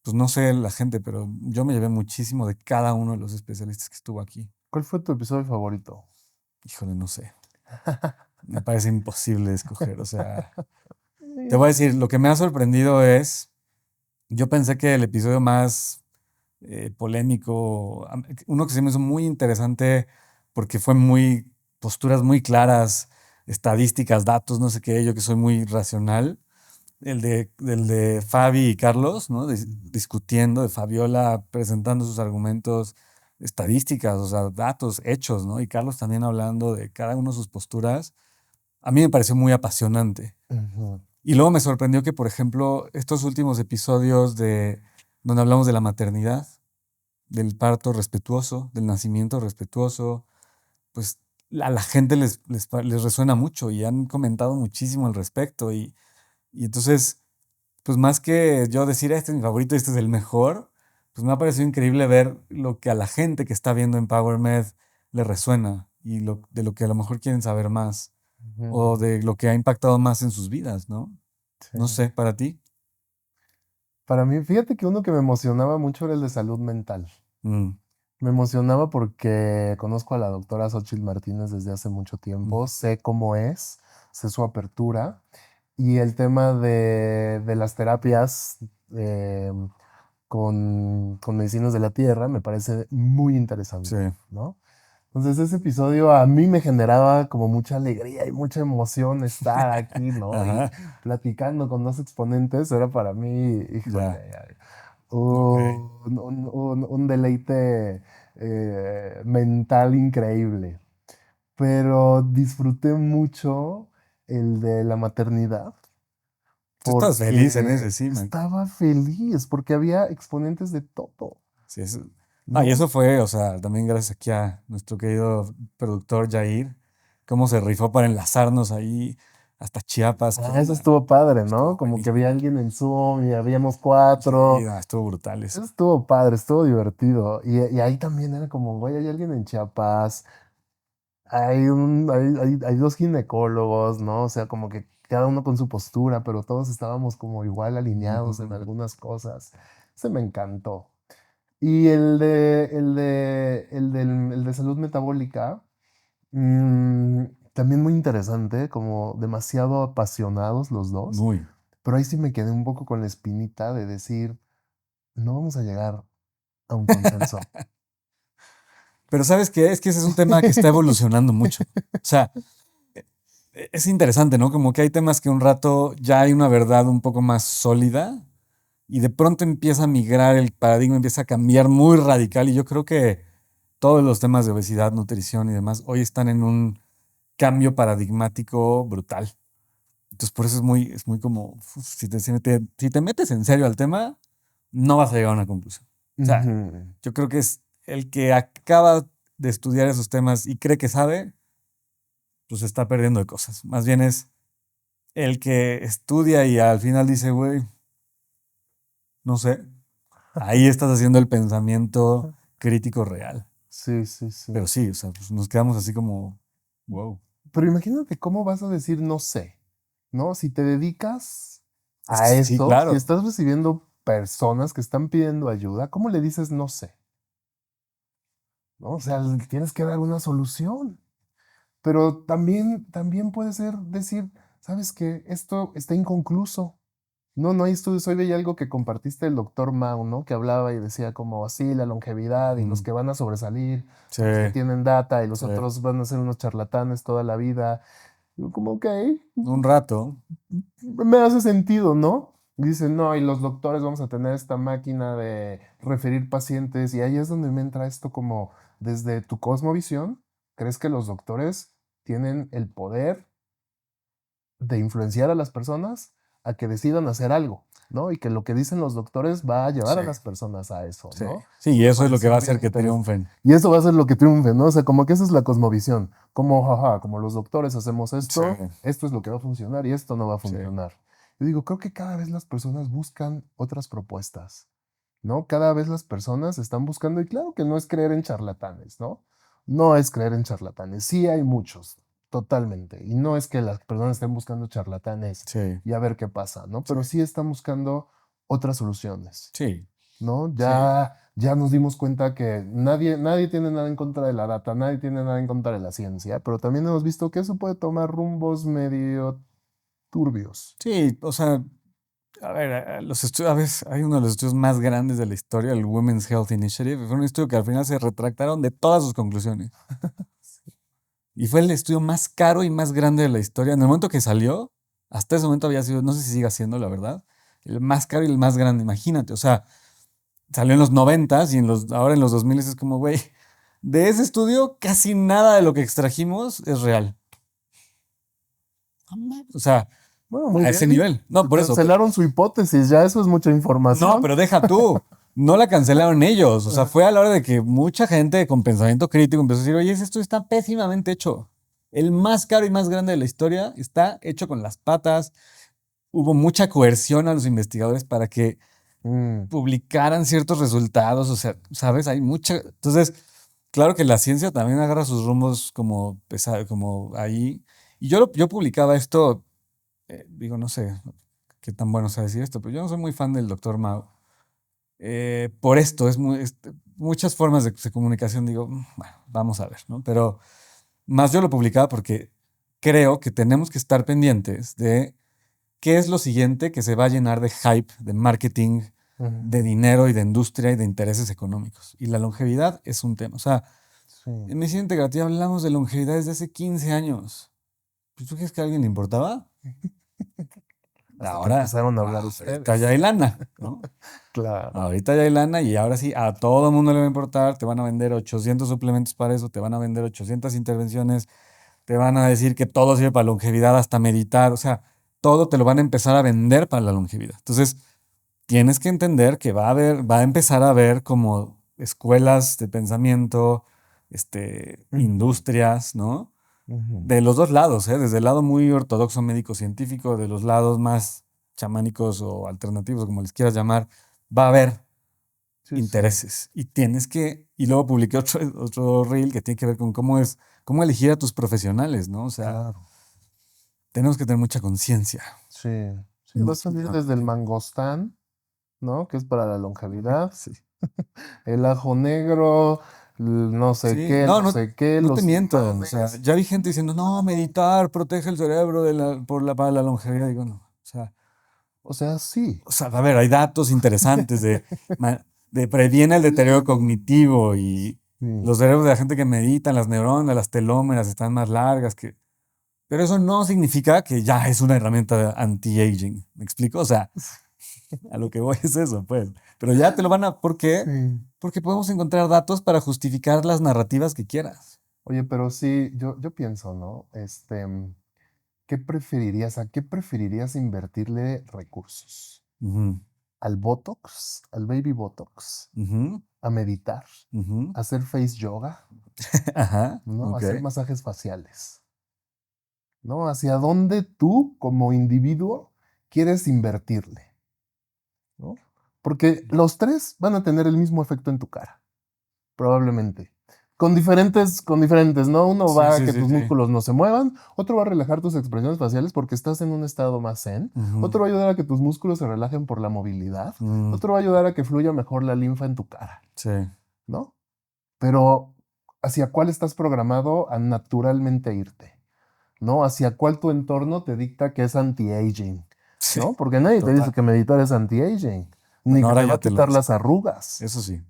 B: pues no sé la gente, pero yo me llevé muchísimo de cada uno de los especialistas que estuvo aquí.
C: ¿Cuál fue tu episodio favorito?
B: Híjole, no sé. Me parece imposible escoger. O sea, te voy a decir, lo que me ha sorprendido es, yo pensé que el episodio más polémico, uno que se me hizo muy interesante porque fue muy, posturas muy claras, estadísticas, datos, no sé qué, yo que soy muy racional, el de Fabi y Carlos, ¿no? Discutiendo, de Fabiola presentando sus argumentos, estadísticas, o sea, datos, hechos, ¿no? Y Carlos también hablando de cada una de sus posturas. A mí me pareció muy apasionante.
C: Ujú.
B: Y luego me sorprendió que, por ejemplo, estos últimos episodios de donde hablamos de la maternidad, del parto respetuoso, del nacimiento respetuoso, pues a la gente les resuena mucho y han comentado muchísimo al respecto. Y entonces, pues más que yo decir, este es mi favorito, este es el mejor, pues me ha parecido increíble ver lo que a la gente que está viendo EmpowerMed le resuena y de lo que a lo mejor quieren saber más o
C: Ujú.
B: de lo que ha impactado más en sus vidas, ¿no?
C: Sí.
B: No sé, para ti.
C: Para mí, fíjate que uno que me emocionaba mucho era el de salud mental.
B: Mm,
C: Me emocionaba porque conozco a la doctora Xochitl Martínez desde hace mucho
B: mm,
C: tiempo, sé cómo es, sé su apertura y el tema de las terapias eh, con medicinas de la tierra me parece muy
B: sí,
C: interesante, ¿no? Entonces ese episodio a mí me generaba como mucha alegría y mucha emoción estar aquí, ¿no? Y
B: ajá,
C: platicando con dos exponentes era para mí, híjole,
B: ya, ok.
C: un deleite mental increíble. Pero disfruté mucho el de la maternidad
B: Tú estás feliz en
C: porque
B: ese, sí, man.
C: estaba feliz, porque había exponentes de todo,
B: Sí, y
C: ¿no?
B: eso fue, o sea, también gracias aquí a nuestro querido productor Jair, cómo se rifó para enlazarnos ahí hasta Chiapas. ¿Qué
C: Ah, eso
B: onda?
C: estuvo padre, ¿no?
B: Estuvo
C: Como que
B: buenísimo.
C: había alguien en Zoom y habíamos
B: Sí,
C: cuatro.
B: no, estuvo brutal eso.
C: Eso estuvo padre, estuvo divertido. Y ahí también era como, güey, hay alguien en Chiapas, hay dos ginecólogos, ¿no? O sea, como que cada uno con su postura, pero todos estábamos como igual alineados en
B: Ujú.
C: algunas cosas. Se me encantó. Y el de salud metabólica, mm, también muy interesante, como demasiado apasionados los dos,
B: Muy.
C: pero ahí sí me quedé un poco con la espinita de decir, no vamos a llegar a un consenso.
B: Pero ¿sabes qué? Es que ese es un tema que está evolucionando mucho. O sea, es interesante, ¿no? Como que hay temas que un rato ya hay una verdad un poco más sólida y de pronto empieza a migrar el paradigma, empieza a cambiar muy radical y yo creo que todos los temas de obesidad, nutrición y demás hoy están en un cambio paradigmático brutal. Entonces por eso es muy como, uf, si te metes en serio al tema, no vas a llegar a una conclusión. O sea,
C: Ujú.
B: yo creo que es el que acaba de estudiar esos temas y cree que sabe, pues se está perdiendo de cosas. Más bien es el que estudia y al final dice, güey, no sé, ahí estás haciendo el pensamiento crítico real.
C: Sí, sí, sí.
B: Pero sí, o sea, pues nos quedamos así como, wow.
C: Pero imagínate cómo vas a decir no sé, ¿no? Si te dedicas
B: Es que
C: a
B: sí,
C: eso, si
B: claro.
C: estás recibiendo personas que están pidiendo ayuda, ¿cómo le dices no sé? ¿No? O sea, tienes que dar una solución. Pero también puede ser decir, ¿sabes qué? Esto está inconcluso. No hay estudios. Hoy veía algo que compartiste el doctor Mao, ¿no? Que hablaba y decía como así, la longevidad y los
B: Mm,
C: que van a sobresalir,
B: sí,
C: son los que tienen data y los
B: sí.
C: otros van a ser unos charlatanes toda la vida. Yo como, ok,
B: Un rato.
C: me hace sentido, ¿no? Y dicen, no, y los doctores vamos a tener esta máquina de referir pacientes. Y ahí es donde me entra esto como desde tu cosmovisión, ¿crees que los doctores tienen el poder de influenciar a las personas a que decidan hacer algo, ¿no? Y que lo que dicen los doctores va a llevar a
B: Sí.
C: las personas a eso,
B: Sí,
C: ¿no?
B: sí, y eso es lo que va a
C: Parece
B: hacer que
C: bien interesante.
B: triunfen.
C: Y eso va a ser lo que triunfe, ¿no? O sea, como que esa es la cosmovisión. Como, jaja, como los doctores hacemos esto,
B: Sí.
C: esto es lo que va a funcionar y esto no va a
B: Sí.
C: funcionar. Yo digo, creo que cada vez las personas buscan otras propuestas, ¿no? Cada vez las personas están buscando, y claro que no es creer en charlatanes, ¿no? No es creer en charlatanes. Sí hay muchos, totalmente. Y no es que las personas estén buscando charlatanes
B: Sí,
C: y a ver qué pasa, ¿no? Pero
B: sí,
C: sí están buscando otras soluciones,
B: sí,
C: ¿no?
B: sí,
C: Ya nos dimos cuenta que nadie tiene nada en contra de la data, nadie tiene nada en contra de la ciencia, pero también hemos visto que eso puede tomar rumbos medio turbios.
B: sí, o sea, a ver, los estudios, a veces hay uno de los estudios más grandes de la historia, el Women's Health Initiative, fue un estudio que al final se retractaron de todas sus conclusiones. Y fue el estudio más caro y más grande de la historia. En el momento que salió, hasta ese momento había sido, no sé si siga siendo, la verdad, el más caro y el más grande, imagínate, o sea, salió en los noventas y ahora en los 2000 es como, güey, de ese estudio casi nada de lo que extrajimos es real. O sea,
C: Bueno, muy
B: a ese
C: bien.
B: nivel. No, por eso.
C: Cancelaron su hipótesis, ya eso es mucha
B: No,
C: información.
B: pero deja tú. No la cancelaron ellos. O sea, fue a la hora de que mucha gente con pensamiento crítico empezó a decir, oye, esto está pésimamente hecho. El más caro y más grande de la historia está hecho con las patas. Hubo mucha coerción a los investigadores para que
C: Mm,
B: publicaran ciertos resultados. O sea, ¿sabes? Hay mucha. Entonces, claro que la ciencia también agarra sus rumbos como, como ahí. Y yo publicaba esto, digo, no sé qué tan bueno sea decir esto, pero yo no soy muy fan del doctor Mao. Por esto, muchas formas de comunicación, digo, bueno, vamos a ver, ¿no? Pero más yo lo publicaba porque creo que tenemos que estar pendientes de qué es lo siguiente que se va a llenar de hype, de marketing,
C: ujú,
B: de dinero y de industria y de intereses económicos. Y la longevidad es un tema. O sea,
C: sí.
B: en medicina integrativa hablamos de longevidad desde hace 15 años. ¿Pues tú crees que a alguien le importaba?
C: Hasta que
B: Ahora,
C: empezaron a hablar
B: ahorita ya hay
C: ustedes.
B: lana, ¿no?
C: Claro.
B: Ahorita ya hay lana y ahora sí, a todo el mundo le va a importar, te van a vender 800 suplementos para eso, te van a vender 800 intervenciones, te van a decir que todo sirve para longevidad, hasta meditar, o sea, todo te lo van a empezar a vender para la longevidad. Entonces, tienes que entender que va a empezar a haber como escuelas de pensamiento,
C: Ujú,
B: industrias, ¿no?
C: ujú.
B: De los dos lados, ¿eh? Desde el lado muy ortodoxo médico-científico, de los lados más chamánicos o alternativos, como les quieras llamar, va a haber
C: Sí, sí.
B: intereses. Y tienes que, y luego publiqué otro reel que tiene que ver con cómo elegir a tus profesionales, ¿no? O sea,
C: Claro.
B: tenemos que tener mucha conciencia.
C: Sí. Sí, va a salir
B: Muchísima
C: desde el
B: conciencia.
C: mangostán, ¿no? Que es para la longevidad.
B: Sí.
C: El ajo negro,
B: Sí, no,
C: no
B: no,
C: sé qué,
B: no te
C: los
B: miento. O sea,
C: imanes.
B: ya vi gente diciendo, no, meditar protege el cerebro para la longevidad. Digo, no.
C: O sea, sí.
B: O sea, a ver, hay datos interesantes de previene el deterioro cognitivo y
C: Sí.
B: los cerebros de la gente que medita, las neuronas, las telómeras están más largas que. Pero eso no significa que ya es una herramienta anti-aging. ¿Me explico? O sea, a lo que voy es eso, pues. Pero ya te lo van a. ¿Por qué?
C: Sí.
B: Porque podemos encontrar datos para justificar las narrativas que quieras.
C: Oye, pero sí, yo pienso, ¿no? ¿Qué preferirías? ¿A qué preferirías invertirle recursos?
B: Ujú,
C: ¿Al Botox? ¿Al baby Botox?
B: ujú,
C: ¿A meditar?
B: ujú.
C: ¿A hacer face yoga?
B: Ajá,
C: ¿No? ¿A
B: ok.
C: hacer masajes faciales? ¿No? ¿Hacia dónde tú, como individuo, quieres invertirle? ¿No? Porque los tres van a tener el mismo efecto en tu cara, probablemente. Con diferentes, ¿no? Uno
B: Sí,
C: va a
B: sí,
C: que
B: sí,
C: tus
B: sí.
C: músculos no se muevan, otro va a relajar tus expresiones faciales porque estás en un estado más zen,
B: Ujú,
C: otro va a ayudar a que tus músculos se relajen por la movilidad,
B: mm,
C: otro va a ayudar a que fluya mejor la linfa en tu cara,
B: sí.
C: ¿no? Pero ¿hacia cuál estás programado a naturalmente irte? ¿No? ¿Hacia cuál tu entorno te dicta que es anti-aging?
B: Sí,
C: ¿No? Porque nadie te dice
B: total.
C: que meditar es anti-aging, ni
B: Bueno,
C: que
B: ahora
C: te va
B: ya
C: a
B: te lo
C: quitar
B: dice.
C: las arrugas.
B: Eso sí.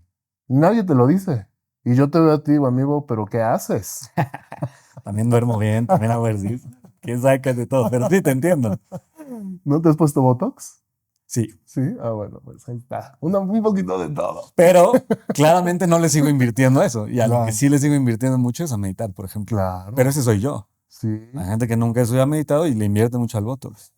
C: Nadie te lo dice. Y yo te veo a ti, digo, amigo, pero ¿qué haces?
B: También duermo bien, también hago ejercicio. Quién sabe qué es de todo, pero sí te entiendo.
C: ¿No te has puesto Botox?
B: Sí,
C: Sí, bueno, pues ahí está. Un poquito de todo.
B: pero claramente no le sigo invirtiendo a eso. Y a lo que
C: Claro,
B: sí le sigo invirtiendo mucho es a meditar, por ejemplo. Pero
C: claro.
B: ese soy yo.
C: Sí.
B: Hay gente que nunca estudia meditado y le invierte mucho al Botox.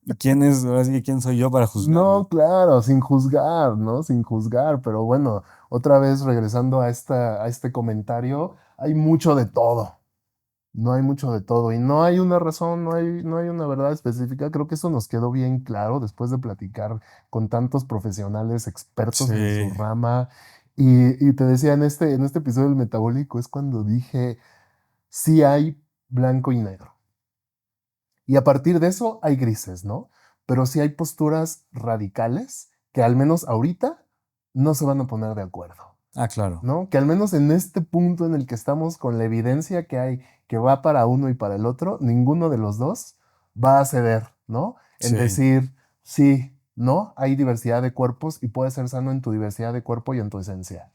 B: ¿Y quién es, ahora sí que quién soy yo para juzgar, no?
C: No, claro, sin juzgar, ¿no? Sin juzgar, pero bueno, otra vez regresando a este comentario, hay mucho de todo. No hay mucho de todo y no hay una razón, no hay una verdad específica. Creo que eso nos quedó bien claro después de platicar con tantos profesionales expertos en su
B: Sí,
C: rama. Y te decía, en este episodio del metabólico es cuando dije, sí hay blanco y negro. Y a partir de eso hay grises, ¿no? Pero sí hay posturas radicales que al menos ahorita no se van a poner de acuerdo.
B: claro.
C: ¿No? Que al menos en este punto en el que estamos con la evidencia que hay que va para uno y para el otro, ninguno de los dos va a ceder, ¿no? En
B: Sí.
C: decir, sí, no, hay diversidad de cuerpos y puedes ser sano en tu diversidad de cuerpo y en tu esencia,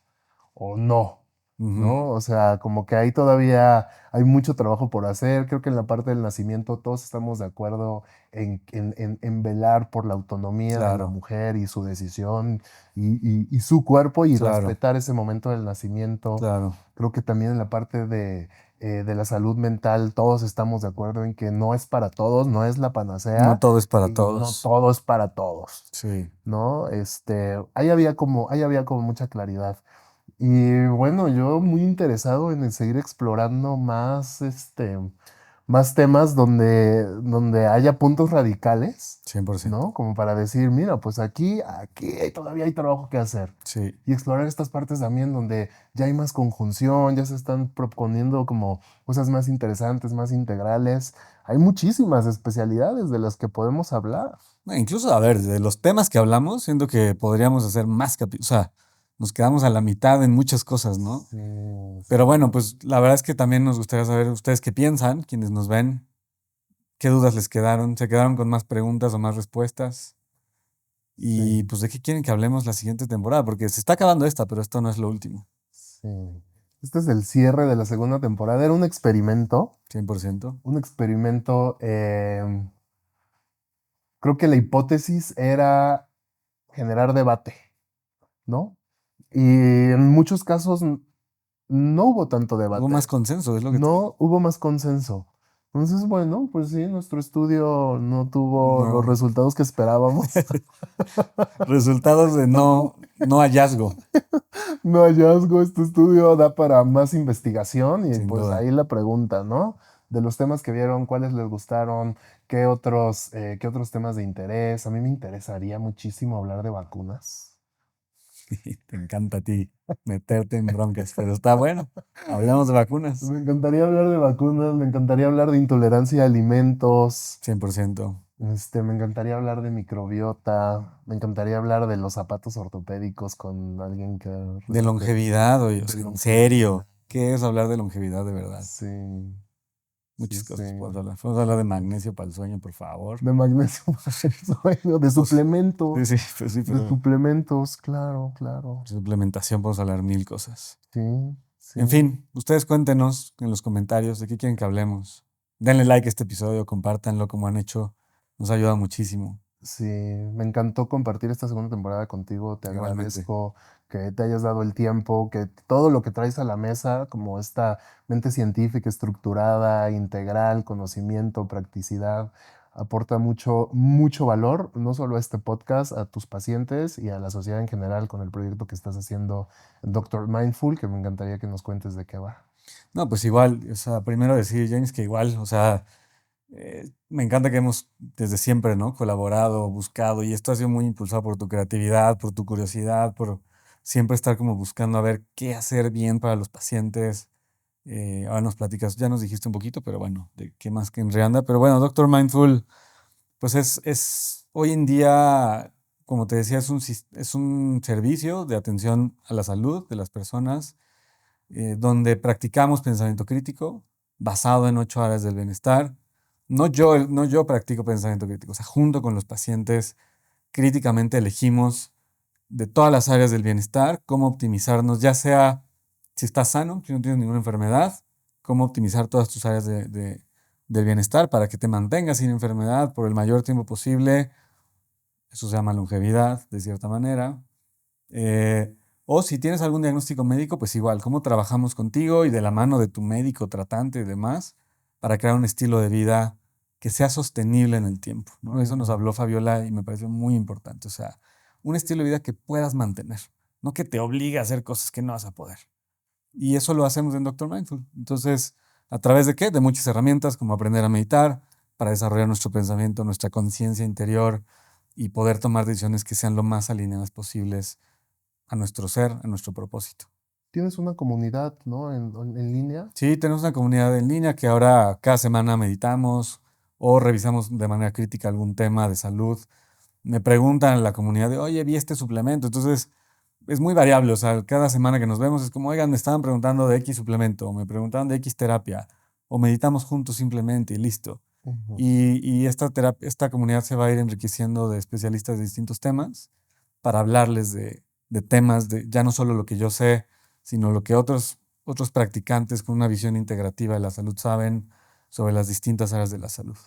C: o no,
B: Ujú.
C: ¿no? O sea, como que ahí todavía hay mucho trabajo por hacer. Creo que en la parte del nacimiento todos estamos de acuerdo en velar por la autonomía de la
B: Claro,
C: mujer y su decisión y su cuerpo y
B: claro,
C: respetar ese momento del nacimiento.
B: claro.
C: Creo que también en la parte de la salud mental todos estamos de acuerdo en que no es para todos, no es la
B: No
C: panacea
B: todo es para
C: y no
B: todos.
C: todo es para todos,
B: Sí.
C: ¿no? Ahí había como mucha claridad. Y bueno, yo muy interesado en el seguir explorando más, más temas donde haya puntos radicales,
B: 100%.
C: ¿no? Como para decir, mira, pues todavía hay trabajo que hacer.
B: Sí.
C: Y explorar estas partes también donde ya hay más conjunción, ya se están proponiendo como cosas más interesantes, más integrales. Hay muchísimas especialidades de las que podemos hablar.
B: Incluso, a ver, de los temas que hablamos, siento que podríamos hacer más capítulos. O sea, nos quedamos a la mitad en muchas cosas, ¿no?
C: Sí,
B: Pero
C: sí.
B: bueno, pues la verdad es que también nos gustaría saber ustedes qué piensan, quienes nos ven, qué dudas les quedaron, se quedaron con más preguntas o más respuestas. Y
C: Sí,
B: pues de qué quieren que hablemos la siguiente temporada, porque se está acabando esta, pero esto no es lo último.
C: sí. Este es el cierre de la segunda temporada. Era
B: 100%.
C: un experimento. Creo que la hipótesis era generar debate, ¿no? Y en muchos casos no hubo tanto
B: Hubo más
C: debate,
B: consenso, es lo que te digo.
C: no hubo más consenso. Entonces, bueno, pues sí, nuestro estudio no tuvo los
B: No.
C: resultados que esperábamos.
B: Resultados de no hallazgo,
C: No hallazgo, este estudio da para más investigación y
B: sin
C: pues
B: duda.
C: ahí la pregunta, ¿no? De los temas que vieron, cuáles les gustaron, qué otros temas de interés. A mí me interesaría muchísimo hablar de vacunas.
B: Te encanta a ti meterte en broncas, pero está bueno. Hablamos de vacunas.
C: Me encantaría hablar de vacunas, me encantaría hablar de intolerancia a alimentos,
B: 100%.
C: me encantaría hablar de microbiota, me encantaría hablar de los zapatos ortopédicos con alguien que
B: De
C: resulte
B: longevidad, oye, o
C: de
B: sea, en
C: longevidad.
B: serio. ¿Qué es hablar de longevidad de verdad?
C: Sí, sí,
B: Muchas
C: sí.
B: cosas podemos hablar. Podemos hablar de magnesio para el sueño, por favor.
C: De magnesio para el sueño,
B: Pues, sí, sí, pues sí,
C: de
B: pero
C: suplementos, claro, claro.
B: de suplementación podemos hablar mil cosas.
C: Sí,
B: En
C: sí,
B: fin, ustedes cuéntenos en los comentarios de qué quieren que hablemos. Denle like a este episodio, compártanlo como han hecho. Nos ayuda muchísimo.
C: sí. Me encantó compartir esta segunda temporada contigo. Te
B: Igualmente.
C: agradezco que te hayas dado el tiempo, que todo lo que traes a la mesa, como esta mente científica, estructurada, integral, conocimiento, practicidad, aporta mucho, mucho valor, no solo a este podcast, a tus pacientes y a la sociedad en general con el proyecto que estás haciendo en Doctor Mindful, que me encantaría que nos cuentes de qué va.
B: No, pues igual, o sea, primero decir, James, que igual, o sea, me encanta que hemos desde siempre, ¿no? Colaborado, buscado, y esto ha sido muy impulsado por tu creatividad, por tu curiosidad, por siempre estar como buscando a ver qué hacer bien para los pacientes. Ahora nos platicas, ya nos dijiste un poquito, pero bueno, de qué más que en Reanda. Pero bueno, Doctor Mindful, pues es hoy en día, como te decía, es un servicio de atención a la salud de las personas, donde practicamos pensamiento crítico basado en 8 áreas del bienestar. No yo practico pensamiento crítico, o sea, junto con los pacientes, críticamente elegimos de todas las áreas del bienestar cómo optimizarnos, ya sea si estás sano, si no tienes ninguna enfermedad, cómo optimizar todas tus áreas del bienestar para que te mantengas sin enfermedad por el mayor tiempo posible, Eso se llama longevidad, de cierta manera. O si tienes algún diagnóstico médico, pues igual, cómo trabajamos contigo y de la mano de tu médico tratante y demás para crear un estilo de vida que sea sostenible en el tiempo, ¿no? Eso nos habló Fabiola y me pareció muy importante. O sea, un estilo de vida que puedas mantener, no que te obligue a hacer cosas que no vas a poder. Y eso lo hacemos en Doctor Mindful. Entonces, ¿a través de qué? De muchas herramientas como aprender a meditar para desarrollar nuestro pensamiento, nuestra conciencia interior y poder tomar decisiones que sean lo más alineadas posibles a nuestro ser, a nuestro propósito.
C: Tienes una comunidad, ¿no? En línea.
B: Sí, tenemos una comunidad en línea que ahora cada semana meditamos o revisamos de manera crítica algún tema de salud. Me preguntan en la comunidad de, oye, vi este suplemento. Entonces, es muy variable. O sea, cada semana que nos vemos es como, oigan, me estaban preguntando de X suplemento, o me preguntaban de X terapia, o meditamos juntos simplemente y listo.
C: Ujú.
B: Y esta comunidad se va a ir enriqueciendo de especialistas de distintos temas para hablarles de temas, de ya no solo lo que yo sé, sino lo que otros practicantes con una visión integrativa de la salud saben sobre las distintas áreas de la salud.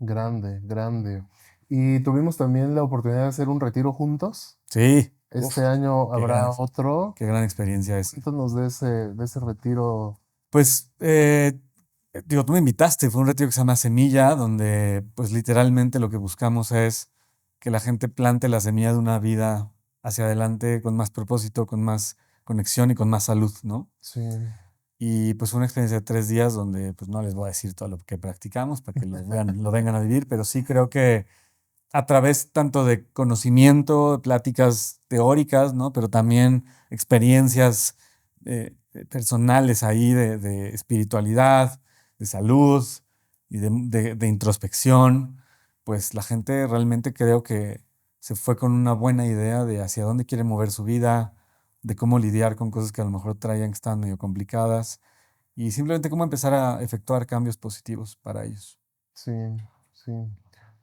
C: Grande, grande. Y tuvimos también la oportunidad de hacer un retiro juntos.
B: Sí,
C: Este año
B: qué
C: habrá
B: gran,
C: otro.
B: qué gran experiencia es.
C: Cuéntanos de ese retiro.
B: Pues, digo, tú me invitaste, fue un retiro que se llama Semilla, donde pues literalmente lo que buscamos es que la gente plante la semilla de una vida hacia adelante con más propósito, con más conexión y con más salud, ¿no?
C: Sí.
B: Y pues fue una experiencia de 3 días donde pues no les voy a decir todo lo que practicamos para que lo vean, lo vengan a vivir, pero sí creo que a través tanto de conocimiento, pláticas teóricas, ¿no? Pero también experiencias personales ahí de espiritualidad, de salud y de introspección, pues la gente realmente creo que se fue con una buena idea de hacia dónde quiere mover su vida, de cómo lidiar con cosas que a lo mejor traían que estaban medio complicadas y simplemente cómo empezar a efectuar cambios positivos para ellos.
C: Sí, sí.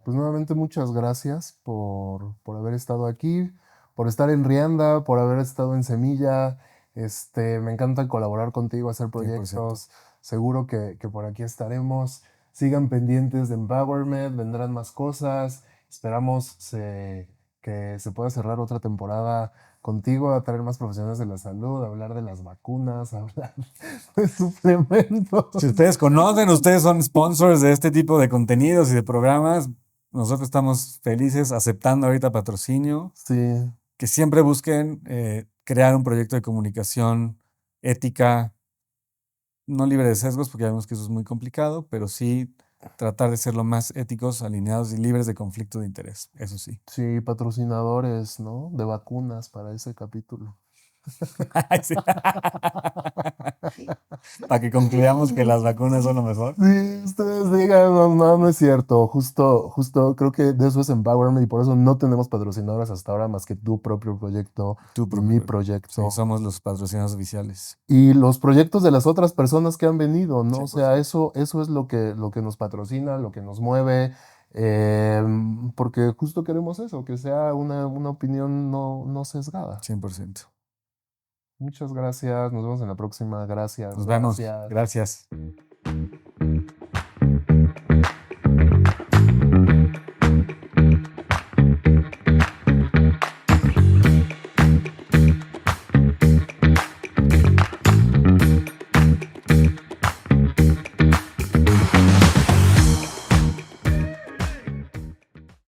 C: Pues nuevamente muchas gracias por haber estado aquí, por estar en Rianda, por haber estado en Semilla. Me encanta colaborar contigo, hacer
B: 100%.
C: proyectos. Seguro que por aquí estaremos. Sigan pendientes de Empowerment, vendrán más cosas. Esperamos que se pueda cerrar otra temporada contigo, a traer más profesionales de la salud, a hablar de las vacunas, a hablar de suplementos.
B: Si ustedes conocen, ustedes son sponsors de este tipo de contenidos y de programas, nosotros estamos felices aceptando ahorita patrocinio,
C: Sí,
B: que siempre busquen crear un proyecto de comunicación ética, no libre de sesgos, porque ya vemos que eso es muy complicado, pero sí tratar de ser lo más éticos, alineados y libres de conflicto de interés, eso sí.
C: sí, patrocinadores, ¿no? De vacunas para ese capítulo.
B: Sí. Para que concluyamos que las vacunas son lo mejor.
C: Sí, ustedes digan, no, no, no es cierto. Justo creo que de eso es Empowerment y por eso no tenemos patrocinadores hasta ahora más que tu propio proyecto
B: Tu
C: y mi
B: propio. Sí,
C: proyecto.
B: somos los patrocinadores oficiales.
C: Y los proyectos de las otras personas que han venido, ¿no? O sea,
B: 100%.
C: eso es lo que nos patrocina, lo que nos mueve, porque justo queremos eso, que sea una opinión no sesgada.
B: 100%.
C: Muchas gracias, nos vemos en la próxima. Gracias,
B: Nos vemos.
C: gracias.
B: Gracias.